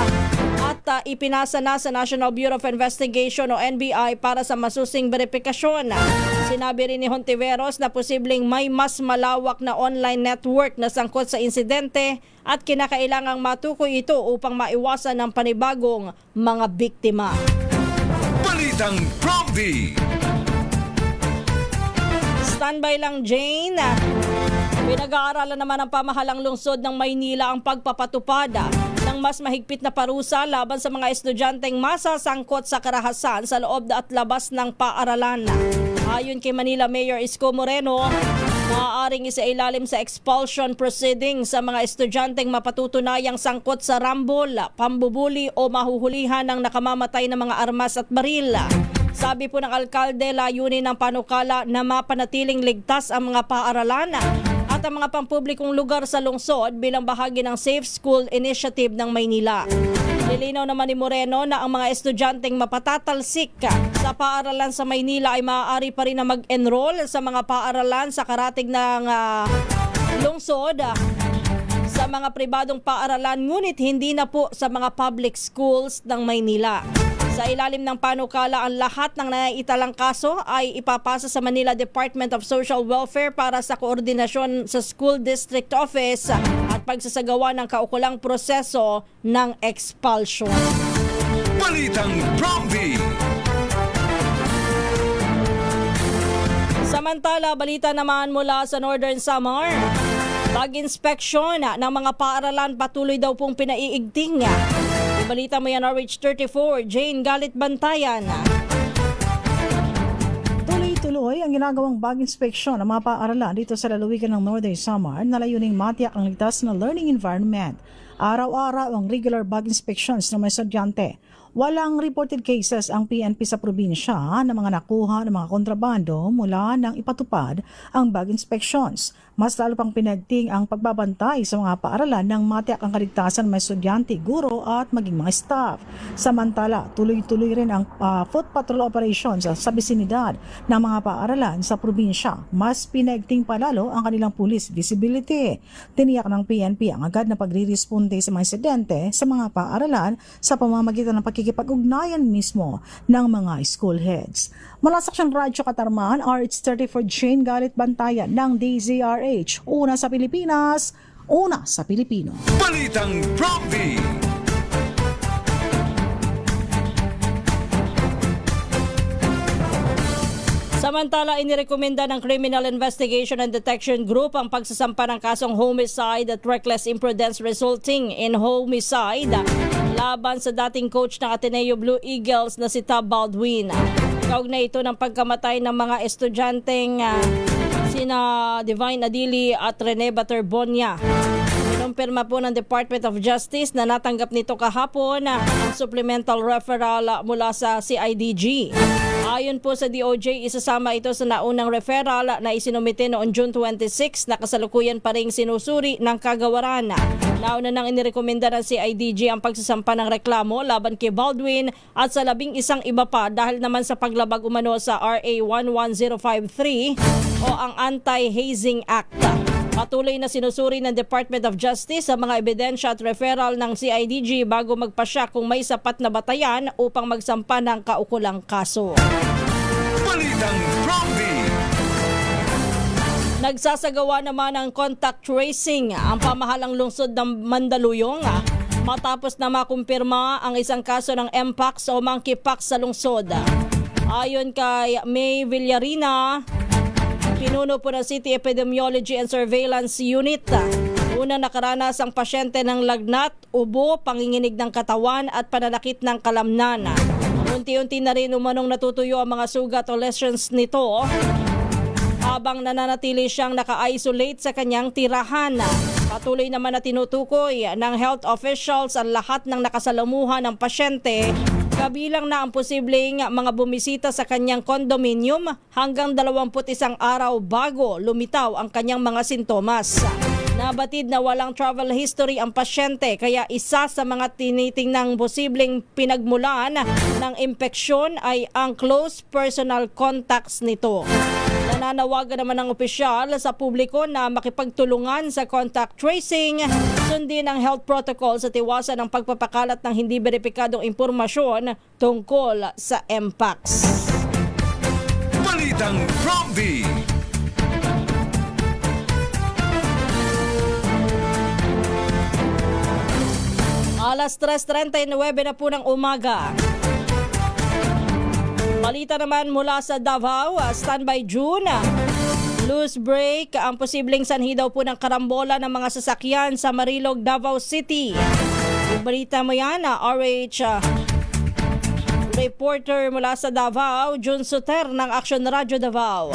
at ipinasa na sa National Bureau of Investigation o NBI para sa masusing verifikasyon. Sinabi rin ni Hontiveros na posibleng may mas malawak na online network na sangkot sa insidente at kinakailangang matukoy ito upang maiwasan ang panibagong mga biktima. Balitang Prompty. Standby lang, Jane. Pinag-aaralan naman ng pamahalang lungsod ng Maynila ang pagpapatupad ng mas mahigpit na parusa laban sa mga estudyanteng masasangkot sa karahasan sa loob at labas ng paaralan. Ayon kay Manila Mayor Isko Moreno, maaaring isailalim sa expulsion proceeding sa mga estudyanteng mapatutunayang sangkot sa rambol, pambubuli o mahuhulihan ng nakamamatay na mga armas at baril. Sabi po ng alkalde, layunin ng panukala na mapanatiling ligtas ang mga paaralan at ang mga pampublikong lugar sa lungsod bilang bahagi ng Safe School Initiative ng Maynila. Nilinaw naman ni Moreno na ang mga estudyanteng mapatatalsik sa paaralan sa Maynila ay maaari pa rin na mag-enroll sa mga paaralan sa karatig ng lungsod, sa mga pribadong paaralan, ngunit hindi na po sa mga public schools ng Maynila. Sa ilalim ng panukala, ang lahat ng naiitalang kaso ay ipapasa sa Manila Department of Social Welfare para sa koordinasyon sa School District Office at pagsasagawa ng kaukulang proseso ng expulsion. Balitang Prompty. Samantala, balita naman mula sa Northern Samar. Pag-inspeksyon ng mga paaralan patuloy daw pong pinaiigting. Balita mo yan, RH34, Jane Galit Bantayan. Tuloy-tuloy ang ginagawang bag inspeksyon ng mga paaralan dito sa lalawigan ng Northern Samar na layuning matiyak ang ligtas na learning environment. Araw-araw ang regular bag inspections ng mga estudyante. Walang reported cases ang PNP sa probinsya na mga nakuha ng mga kontrabando mula nang ipatupad ang bag inspections. Mas lalo pang pinagting ang pagbabantay sa mga paaralan ng matiyak ang kaligtasan ng mga estudyante, guro at maging mga staff. Samantala, tuloy-tuloy rin ang foot patrol operations sa bisinidad ng mga paaralan sa probinsya. Mas pinagting palalo ang kanilang police visibility. Tiniyak ng PNP ang agad na pagre-responde sa mga insidente sa mga paaralan sa pamamagitan ng pakikipag-ugnayan mismo ng mga school heads. Mula sa Aksyon Radyo Katarman, RH34 Jane Galit Bantayan ng DZRH. Una sa Pilipinas, una sa Pilipino. Balitang Prompty. Samantala, inirekomenda ng Criminal Investigation and Detection Group ang pagsasampa ng kasong homicide at reckless imprudence resulting in homicide laban sa dating coach ng Ateneo Blue Eagles na si Tab Baldwin. Kaugnay ito ng pagkamatay ng mga estudyanteng sina Divine Adili at Rene Baterbonia. Kinumpirma po ng Department of Justice na natanggap nito kahapon ang supplemental referral mula sa CIDG. Ayon po sa DOJ, isasama ito sa naunang referral na isinumite noong June 26 na kasalukuyan pa ring sinusuri ng kagawaran. Nauna nang inirekomenda ng CIDG ang pagsasampa ng reklamo laban kay Baldwin at sa 11 iba pa dahil naman sa paglabag umano sa RA 11053 o ang Anti-Hazing Act. Patuloy na sinusuri ng Department of Justice ang mga ebidensya at referral ng CIDG bago magpasya kung may sapat na batayan upang magsampa ng kaukulang kaso. Balitang Prompty. Nagsasagawa naman ng contact tracing ang pamahalang lungsod ng Mandaluyong matapos na makumpirma ang isang kaso ng Mpox o Monkeypox sa lungsod. Ayon kay May Villarina, pinuno po ng City Epidemiology and Surveillance Unit, unang nakaranas ang pasyente ng lagnat, ubo, panginginig ng katawan at pananakit ng kalamnan. Unti-unti na rin umanong natutuyo ang mga sugat o lesions nito habang nananatili siyang naka-isolate sa kanyang tirahan. Patuloy naman na tinutukoy ng health officials ang lahat ng nakasalamuhan ng pasyente, kabilang na ang posibleng mga bumisita sa kanyang condominium hanggang 21 araw bago lumitaw ang kanyang mga sintomas. Nabatid na walang travel history ang pasyente kaya isa sa mga tinitingnang posibleng pinagmulan ng impeksyon ay ang close personal contacts nito. Nananawagan naman ng opisyal sa publiko na makipagtulungan sa contact tracing, sundin ang health protocols at iwasan ang pagpapakalat ng hindi beripikadong impormasyon tungkol sa Mpox. Balitang Prompty. Alas 3:39 na po ng umaga. Balita naman mula sa Davao, standby June. Loose break ang posibleng sanhi daw po ng karambola ng mga sasakyan sa Marilog, Davao City. Yung balita mo yan, RH reporter mula sa Davao, June Soter ng Action Radio Davao.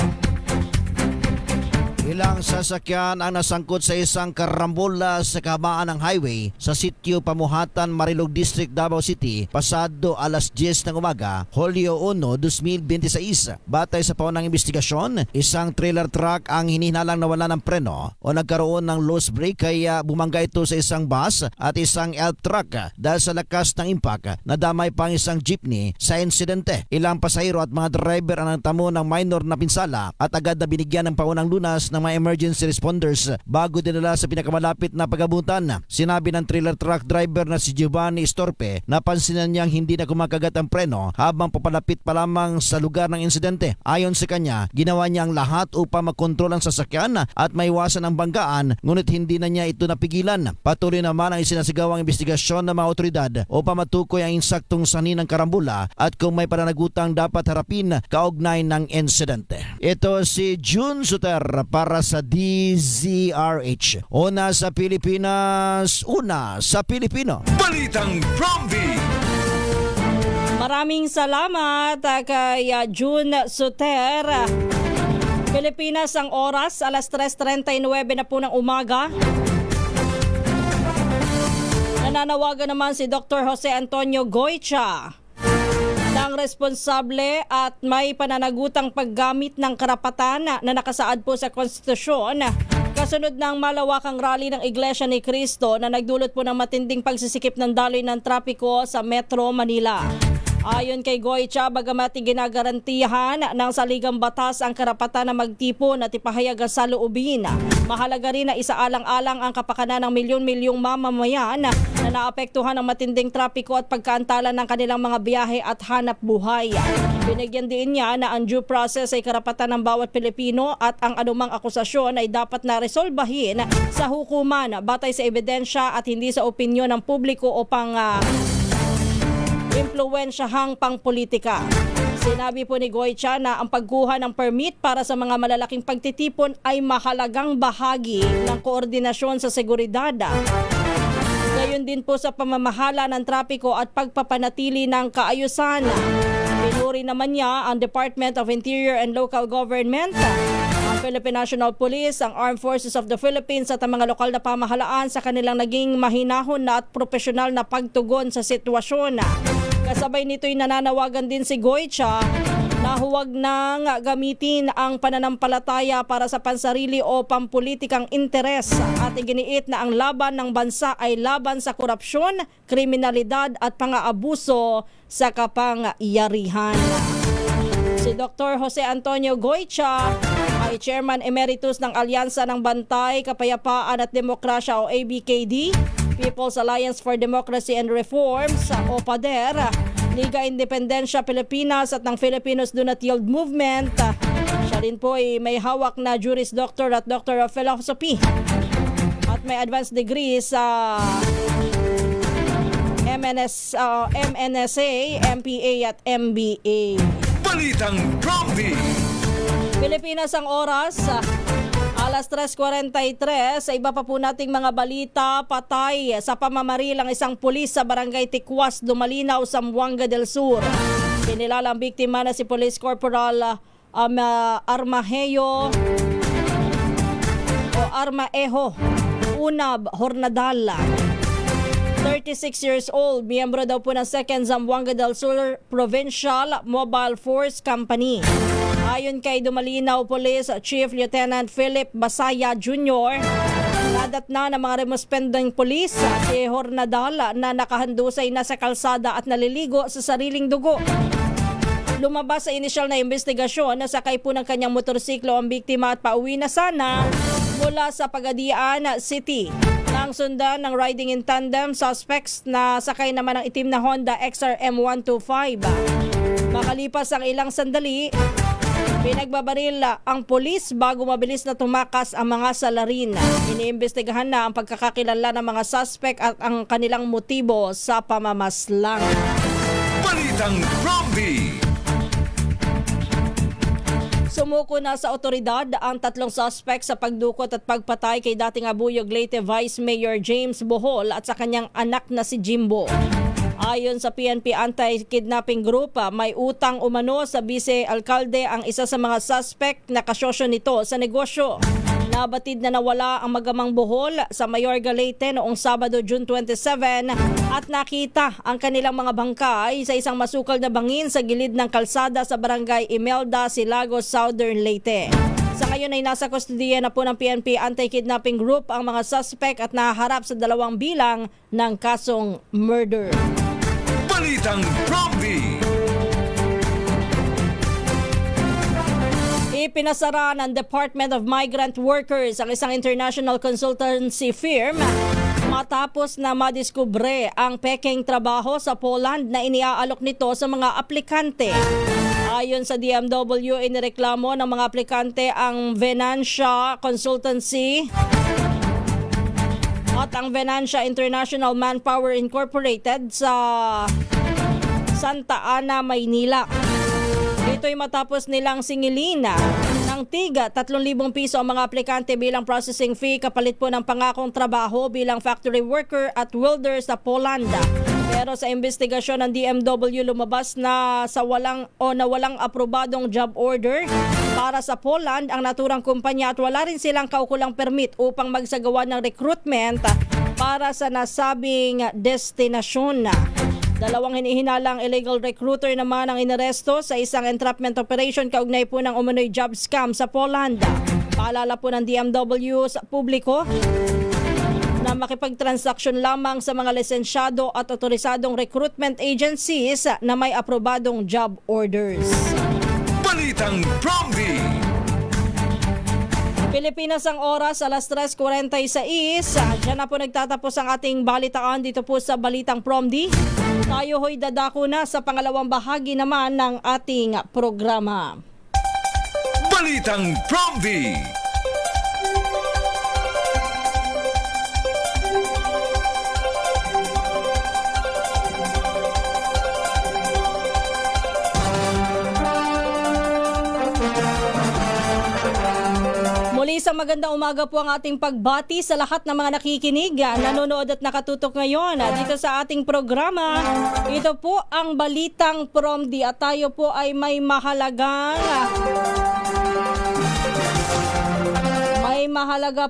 Ilang sasakyan ang nasangkot sa isang karambola sa kahabaan ng highway sa sitio Pamuhatan, Marilog District, Davao City, pasado alas 10 ng umaga, Hulyo 1, 2026. Batay sa paunang investigasyon, isang trailer truck ang hinihinalang nawala ng preno o nagkaroon ng loose brake kaya bumangga ito sa isang bus at isang elf truck dahil sa lakas ng impact. Nadamay pa ang isang jeepney sa insidente. Ilang pasahero at mga driver ang nagtamo ng minor na pinsala at agad na binigyan ng paunang lunas ng mga emergency responders bago dinala sa pinakamalapit na pagabutan. Sinabi ng trailer truck driver na si Giovanni Estorpe na pansinan niyang hindi na kumakagat ang preno habang papalapit pa lamang sa lugar ng insidente. Ayon sa kanya, ginawa niya ang lahat upang makontrol ang sasakyan at maiwasan ang banggaan, ngunit hindi na niya ito napigilan. Patuloy naman ang isinasagawang investigasyon ng mga otoridad upang matukoy ang insaktong sanhi ng karambula at kung may pananagutang dapat harapin kaugnay ng insidente. Ito si June Suter para sa DZRH. Una sa Pilipinas, una sa Pilipino. Balitang Prompty. Maraming salamat kay June Suter. Pilipinas ang oras, alas 3:39 na po ng umaga. Nananawagan naman si Dr. Jose Antonio Goycha ng responsable at may pananagutang paggamit ng karapatan na nakasaad po sa konstitusyon kasunod ng malawakang rally ng Iglesia ni Cristo na nagdulot po ng matinding pagsisikip ng daloy ng trapiko sa Metro Manila. Ayon kay Goycha, bagamat ginagarantiyahan ng saligang batas ang karapatan na magtipon at ipahayag ang saloobin, mahalaga rin na isaalang-alang ang kapakanan ng milyon-milyong mamamayan na naapektuhan ng matinding trapiko at pagkaantala ng kanilang mga biyahe at hanap buhay. Binigyan din niya na ang due process ay karapatan ng bawat Pilipino at ang anumang akusasyon ay dapat na resolbahin sa hukuman batay sa ebidensya at hindi sa opinyon ng publiko o pang impluwensyahang pangpolitika. Sinabi po ni Goitia na ang pagkuha ng permit para sa mga malalaking pagtitipon ay mahalagang bahagi ng koordinasyon sa seguridad. Gayon din po sa pamamahala ng trapiko at pagpapanatili ng kaayusan. Pinuri naman niya ang Department of Interior and Local Government, ang Philippine National Police, ang Armed Forces of the Philippines at ang mga lokal na pamahalaan sa kanilang naging mahinahon na at profesional na pagtugon sa sitwasyon. Kasabay nito'y nananawagan din si Goitia na huwag nang gamitin ang pananampalataya para sa pansarili o pampulitikang interes at iginiit na ang laban ng bansa ay laban sa korupsyon, kriminalidad at pang-aabuso sa kapangyarihan. Si Dr. Jose Antonio Goitia ay Chairman Emeritus ng Alyansa ng Bantay, Kapayapaan at Demokrasya o ABKD, People's Alliance for Democracy and Reforms o PADER, Liga Independencia Pilipinas at ng Filipinos Do Not Yield Movement. Siya rin po ay may hawak na Juris Doctor at Doctor of Philosophy at may advanced degree sa MNSA, MPA at MBA. Balitang Prompty. Pilipinas ang oras, alas 3:43. Sa iba pa po nating mga balita, patay sa pamamaril ang isang pulis sa barangay Tikwas, Dumalinaw, Zamboanga del Sur. Kinilala ang biktima na si Police Corporal Armaejo Unab Hornadal, 36 years old, miyembro daw po ng 2nd Zamboanga del Sur Provincial Mobile Force Company. Ayon kay Dumalinaw Police Chief Lieutenant Philip Basaya Jr., nadat na ng mga remospending police si Hornadal na nakahandusay na sa kalsada at naliligo sa sariling dugo. Lumabas sa inisyal na investigasyon na sakay po ng kanyang motorsiklo ang biktima at pauwi na sana mula sa Pagadian City. Nang sundan ng riding in tandem suspects na sakay naman ng itim na Honda XRM 125. Makalipas ang ilang sandali, pinagbabaril ang pulis bago mabilis na tumakas ang mga salarin. Iniimbestigahan na ang pagkakakilala ng mga suspect at ang kanilang motibo sa pamamaslang. Balitang Prompty. Sumuko na sa otoridad ang 3 suspect sa pagdukot at pagpatay kay dating Abuyog Leyte Vice Mayor James Bohol at sa kanyang anak na si Jimbo. Ayon sa PNP Anti-Kidnapping Group, may utang umano sa vice-alkalde ang isa sa mga suspect na kasosyo nito sa negosyo. Nabatid na nawala ang magamang Bohol sa Mayorga Leyte noong Sabado, June 27 at nakita ang kanilang mga bangkay sa isang masukal na bangin sa gilid ng kalsada sa barangay Imelda, Silagos, Southern Leyte. Sa ngayon ay nasa kustudiya na po ng PNP Anti-Kidnapping Group ang mga suspect at nahaharap sa 2 bilang ng kasong murder. Balitang Prompty. Ipinasara ng Department of Migrant Workers ang isang international consultancy firm matapos na madiskubre ang pekeng trabaho sa Poland na iniaalok nito sa mga aplikante. Ayon sa DMW, inireklamo ng mga aplikante ang Venancia Consultancy at ang Venancia International Manpower Incorporated sa Santa Ana, Maynila. Ito'y matapos nilang singilin ng tiga 3,000 piso ang mga aplikante bilang processing fee kapalit po ng pangakong trabaho bilang factory worker at welder sa Poland. Pero sa investigasyon ng DMW, lumabas na walang aprobadong job order para sa Poland ang naturang kumpanya at wala rin silang kaukulang permit upang magsagawa ng recruitment para sa nasabing destinasyon. 2 hinihinalang illegal recruiter naman ang inaresto sa isang entrapment operation kaugnay po ng umano'y job scam sa Poland. Paalala po ng DMW sa publiko na makipagtransaksyon lamang sa mga lisensyado at otorisadong recruitment agencies na may aprobadong job orders. Balitang Prompty. Pilipinas ang oras, alas 3:46. Diyan na po nagtatapos ang ating balitaan dito po sa Balitang Prompty. Tayo ho'y dadako na sa pangalawang bahagi naman ng ating programa. Balitang Prompty. isang magandang umaga po ang ating pagbati sa lahat ng mga nakikinig, nanonood at nakatutok ngayon dito sa ating programa. Ito po ang Balitang Promdi at tayo po ay may mahalaga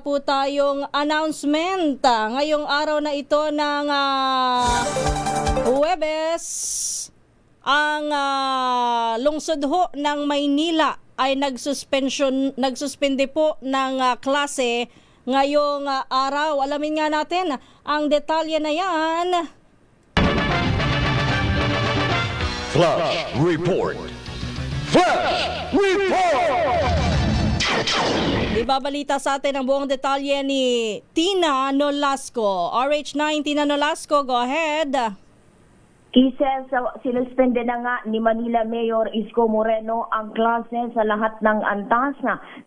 po tayong announcement ngayong araw na ito ng Huwebes. Ang lungsod ho ng Maynila ay nagsuspende po ng klase ngayong araw. Alamin nga natin ang detalye na yan. Flash Report! Flash Report! Ibabalita sa atin ang buong detalye ni Tina Nolasco. RH9, Tina Nolasco, go ahead. Kisses, sinuspende na nga ni Manila Mayor Isko Moreno ang klase sa lahat ng antas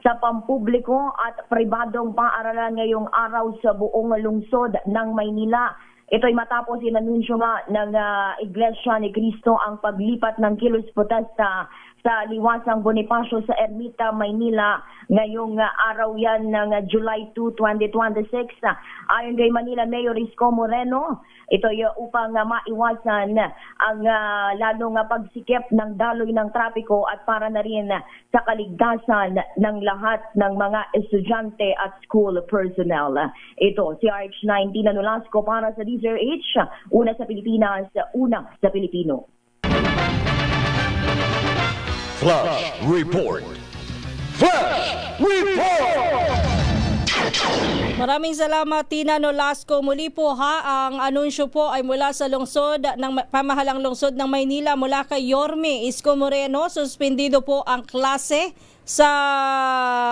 sa pampubliko at pribadong paaralan ngayong araw sa buong lungsod ng Maynila. Ito'y matapos inanunsyo nga ng Iglesia ni Cristo ang paglipat ng kilos protesta sa Liwasang Bonifacio sa Ermita, Maynila ngayong araw yan ng July 2, 2026. Ayon kay Manila Mayor Isko Moreno, ito upang maiwasan ang lalong pagsikip ng daloy ng trapiko at para na rin sa kaligtasan ng lahat ng mga estudyante at school personnel. Ito si RH9 Tina Nolasco para sa DZRH, una sa Pilipinas, una sa Pilipino. Flash Report! Flash Report! Maraming salamat Tina Nolasco. Muli po ang anunsyo po ay mula sa lungsod ng pamahalang lungsod ng Maynila mula kay Yorme Isko Moreno. Suspendido po ang klase sa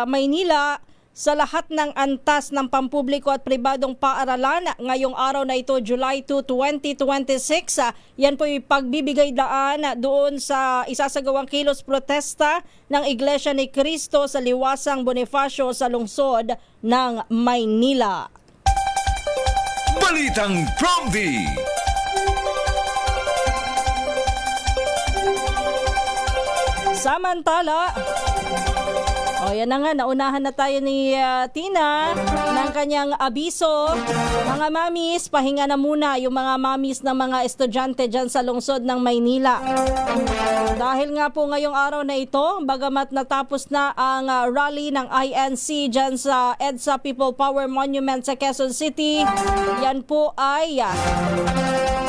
Maynila sa lahat ng antas ng pampubliko at pribadong paaralan ngayong araw na ito, July 2, 2026. Yan po yung pagbibigay daan doon sa isasagawang kilos protesta ng Iglesia ni Cristo sa Liwasang Bonifacio sa lungsod ng Maynila. Balitang Promdi! Samantala, yan na nga, naunahan na tayo ni Tina ng kanyang abiso. Mga mamis, pahinga na muna yung mga mamis ng mga estudyante dyan sa lungsod ng Maynila. Dahil nga po ngayong araw na ito, bagamat natapos na ang rally ng INC dyan sa EDSA People Power Monument sa Quezon City, yan po ay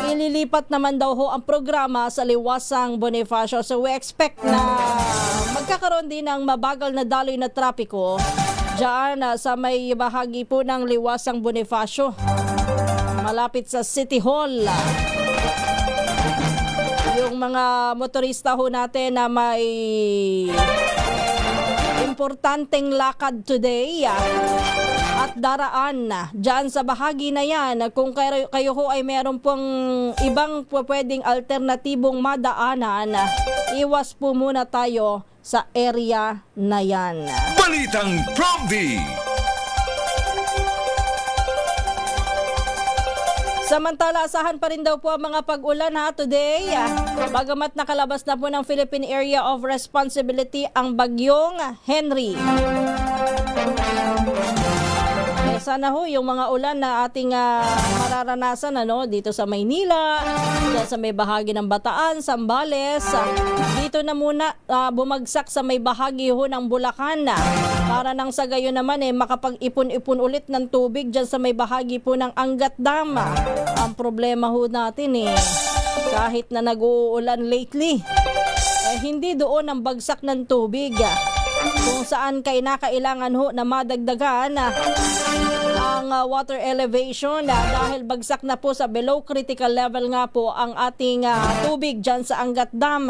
ililipat naman daw ho ang programa sa Liwasang Bonifacio. So we expect na magkakaroon din ng mabagal na daloy na trapiko dyan sa may bahagi po ng Liwasang Bonifacio malapit sa City Hall. Yung mga motorista ho natin na may importanteng lakad today at daraan dyan sa bahagi na yan. Kung kayo ho ay meron pong ibang pwedeng alternatibong madaanan, iwas po muna tayo sa area na yan. Balitang Promdi! Samantala, asahan pa rin daw po ang mga pag-ulan today. Bagamat nakalabas na po ng Philippine Area of Responsibility ang bagyong Henry. Sana ho yung mga ulan na ating mararanasan dito sa Maynila, sa may bahagi ng Bataan, Zambales, dito na muna bumagsak sa may bahagi ho ng Bulacan para nang sa gayon naman makapag-ipon-ipon ulit ng tubig dyan sa may bahagi po ng Angat Dam. Ang problema ho natin kahit na nag-uulan lately, hindi doon ang bagsak ng tubig kung saan kinakailangan ho na madagdagan ang water elevation dahil bagsak na po sa below critical level nga po ang ating tubig dyan sa Angat Dam.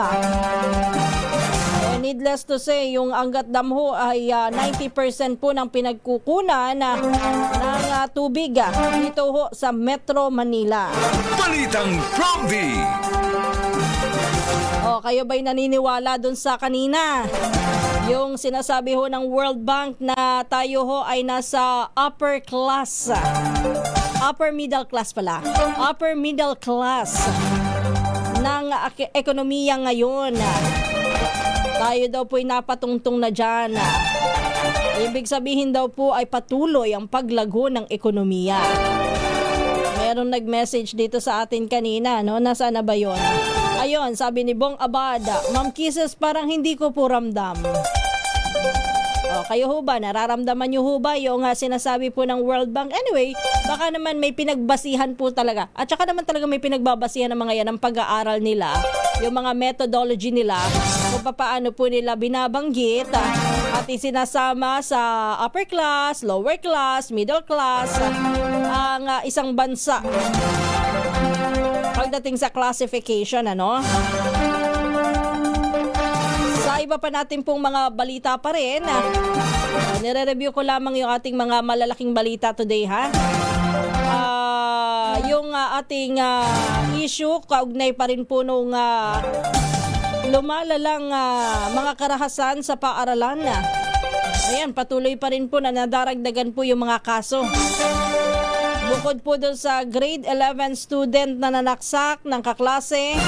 Needless to say, yung Angat Dam ho ay 90% po ng pinagkukunan ng tubig dito ho sa Metro Manila. Balitang Promdi! Kayo ba'y naniniwala dun sa kanina? Yung sinasabi ho ng World Bank na tayo ho ay nasa upper class. Upper middle class pala. Upper middle class ng ekonomiya ngayon. Tayo daw po'y napatungtong na dyan. Ibig sabihin daw po ay patuloy ang paglago ng ekonomiya. Meron nag-message dito sa atin kanina, no? Nasaan na ba yun? Ayun, sabi ni Bong Abada, Ma'am Kisses, parang hindi ko po ramdam. O, kayo ho ba? Nararamdaman nyo ho ba yung sinasabi po ng World Bank? Anyway, baka naman may pinagbasihan po talaga. At saka naman talaga may pinagbabasihan ng mga yan ang pag-aaral nila, yung mga methodology nila, kung paano po nila binabanggit at isinasama sa upper class, lower class, middle class, ang isang bansa. Pagdating sa classification, ano? Sa iba pa natin pong mga balita pa rin, nire-review ko lamang yung ating mga malalaking balita today, ha? Yung ating issue, kaugnay pa rin po nung lumalalang mga karahasan sa paaralan. Ayan, patuloy pa rin po na nadaragdagan po yung mga kaso. Bukod po doon sa grade 11 student na nanaksak ng kaklase,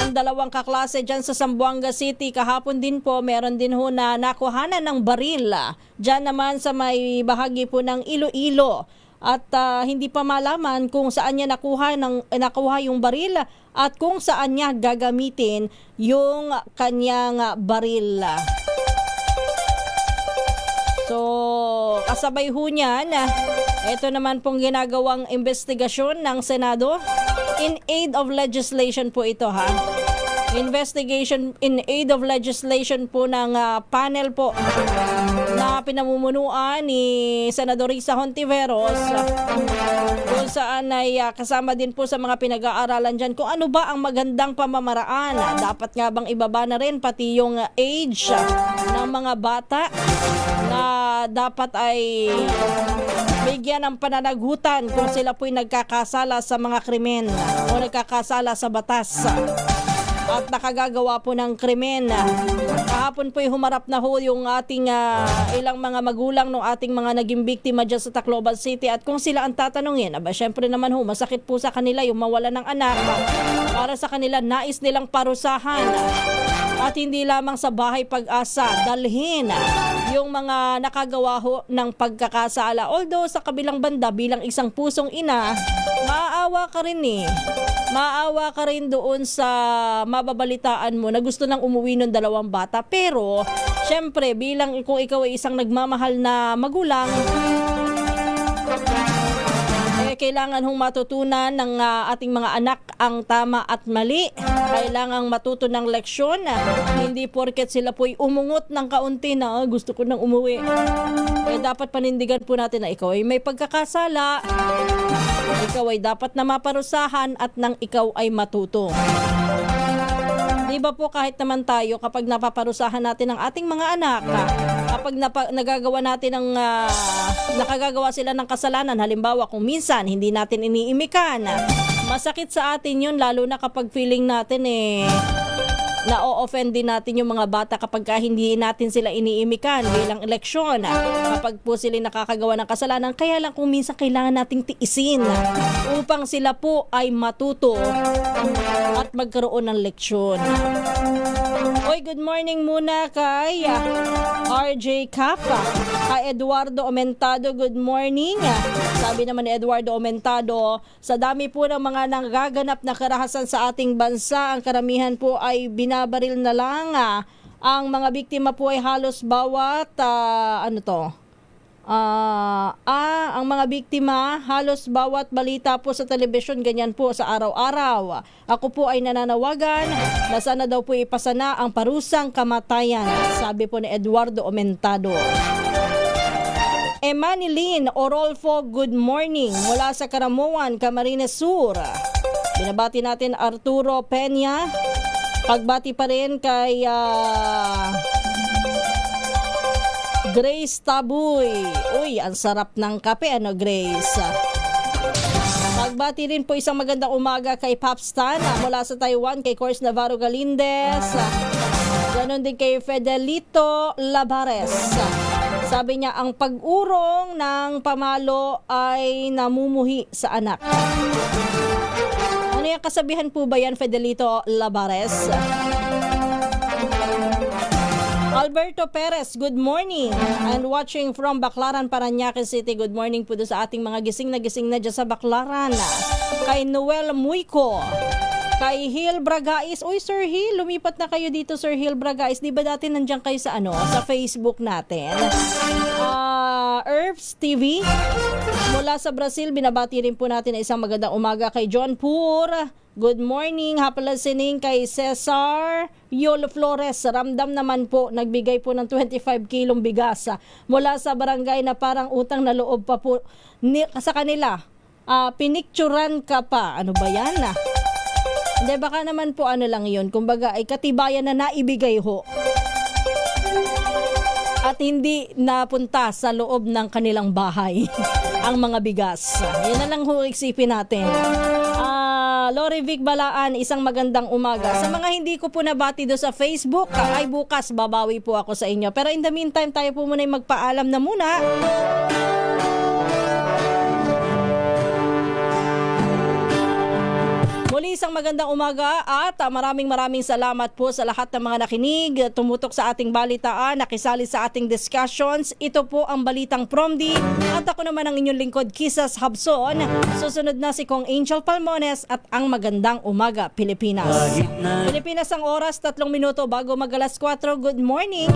ng 2 kaklase dyan sa Zamboanga City. Kahapon din po, meron din ho na nakuhanan ng baril. Dyan naman sa may bahagi po ng Iloilo. At hindi pa malaman kung saan niya nakuha yung baril at kung saan niya gagamitin yung kanyang baril. So, kasabay ho niyan, ito naman pong ginagawang investigasyon ng Senado. In aid of legislation po ito, ha? Investigation in aid of legislation po ng panel po na pinamumunuan ni Senador Risa Hontiveros, kung saan ay kasama din po sa mga pinag-aaralan dyan kung ano ba ang magandang pamamaraan. Dapat nga bang ibaba na rin pati yung age ng mga bata na dapat ay bigyan ng pananagutan kung sila po'y nagkakasala sa mga krimen o nagkakasala sa batas at nakagagawa po ng krimen. Kahapon po'y humarap na ho yung ating ilang mga magulang ng ating mga naging biktima dyan sa Tacloban City, at kung sila ang tatanungin, syempre naman ho, masakit po sa kanila yung mawala ng anak. Para sa kanila, nais nilang parusahan at hindi lamang sa Bahay Pag-asa, dalhin yung mga nakagawa ho ng pagkakasala. Although sa kabilang banda, bilang isang pusong ina, maawa ka rin maawa ka rin doon sa mababalitaan mo na gusto nang umuwi ng 2 bata. Pero, syempre, bilang kung ikaw ay isang nagmamahal na magulang, kailangan hong matutunan ng ating mga anak ang tama at mali. Kailangang matuto ng leksyon. Hindi porket sila po'y umungot ng kaunti na gusto ko nang umuwi. Dapat panindigan po natin na ikaw ay may pagkakasala. Ikaw ay dapat na maparusahan at nang ikaw ay matuto. Di ba po kahit naman tayo kapag napaparusahan natin ang ating mga anak, kapag nakagagawa sila ng kasalanan, halimbawa kung minsan hindi natin iniimikan, masakit sa atin yun, lalo na kapag feeling natin na-o-offend din natin yung mga bata kapag hindi natin sila iniimikan bilang eleksyon. Kapag po sila nakakagawa ng kasalanan, kaya lang kung minsan kailangan nating tiisin upang sila po ay matuto at magkaroon ng leksyon. Oy, good morning muna kay RJ Capa, kay Eduardo Aumentado, good morning. Sabi naman ni Eduardo Aumentado, sa dami po ng mga nagaganap na karahasan sa ating bansa, ang karamihan po ay binabaril na lang. Ang mga biktima po ay halos bawat ang mga biktima, halos bawat balita po sa telebisyon, ganyan po sa araw-araw. Ako po ay nananawagan na sana daw po ipasana ang parusang kamatayan, sabi po ni Eduardo Aumentado. Emanilin Orolfo, good morning mula sa Karamuan, Camarines Sur. Binabati natin Arturo Peña. Pagbati pa rin kay Grace Tabuy. Uy, ang sarap ng kape, Grace? Pagbati rin po isang magandang umaga kay Papstan mula sa Taiwan, kay Cors Navarro Galindez. Ganon din kay Fidelito Labares. Sabi niya, ang pag-urong ng pamalo ay namumuhi sa anak. Ano yung kasabihan po ba yan, Fidelito Labares? Alberto Perez, good morning. And watching from Baclaran, Parañaque City. Good morning po doon sa ating mga gising na dyan sa Baclaran. Kay Noel Muico. Kay Hil Bragais. Uy, Sir Hil, lumipat na kayo dito, Sir Hil Bragais. Di ba dati nandiyan kayo sa sa Facebook natin? Herbs TV. Mula sa Brazil, binabati rin po natin na isang magandang umaga kay John Pur. Good morning, happy listening kay Cesar Yolo Flores. Ramdam naman po, nagbigay po ng 25 kilong bigas mula sa barangay na parang utang na loob pa po sa kanila. Pinicturan ka pa. Ano ba yan? Hindi, baka naman po lang yun. Kumbaga ay katibayan na naibigay ho. At hindi napunta sa loob ng kanilang bahay ang mga bigas. Yan na lang ho isipin natin. Lori Vic Balaan, isang magandang umaga. Sa mga hindi ko po nabati do sa Facebook, ay bukas babawi po ako sa inyo. Pero in the meantime, tayo po muna magpaalam na muna. Muli isang magandang umaga at maraming salamat po sa lahat ng mga nakinig, tumutok sa ating balitaan, nakisali sa ating discussions. Ito po ang Balitang Promdi at ako naman ang inyong lingkod, Kisas Habson. Susunod na si Kong Angel Palmones at ang Magandang Umaga Pilipinas. Pilipinas ang oras, 3 minuto bago mag-alas 4. Good morning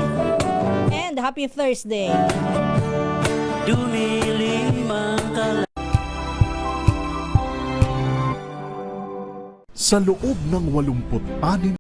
and happy Thursday. Sa loob ng 86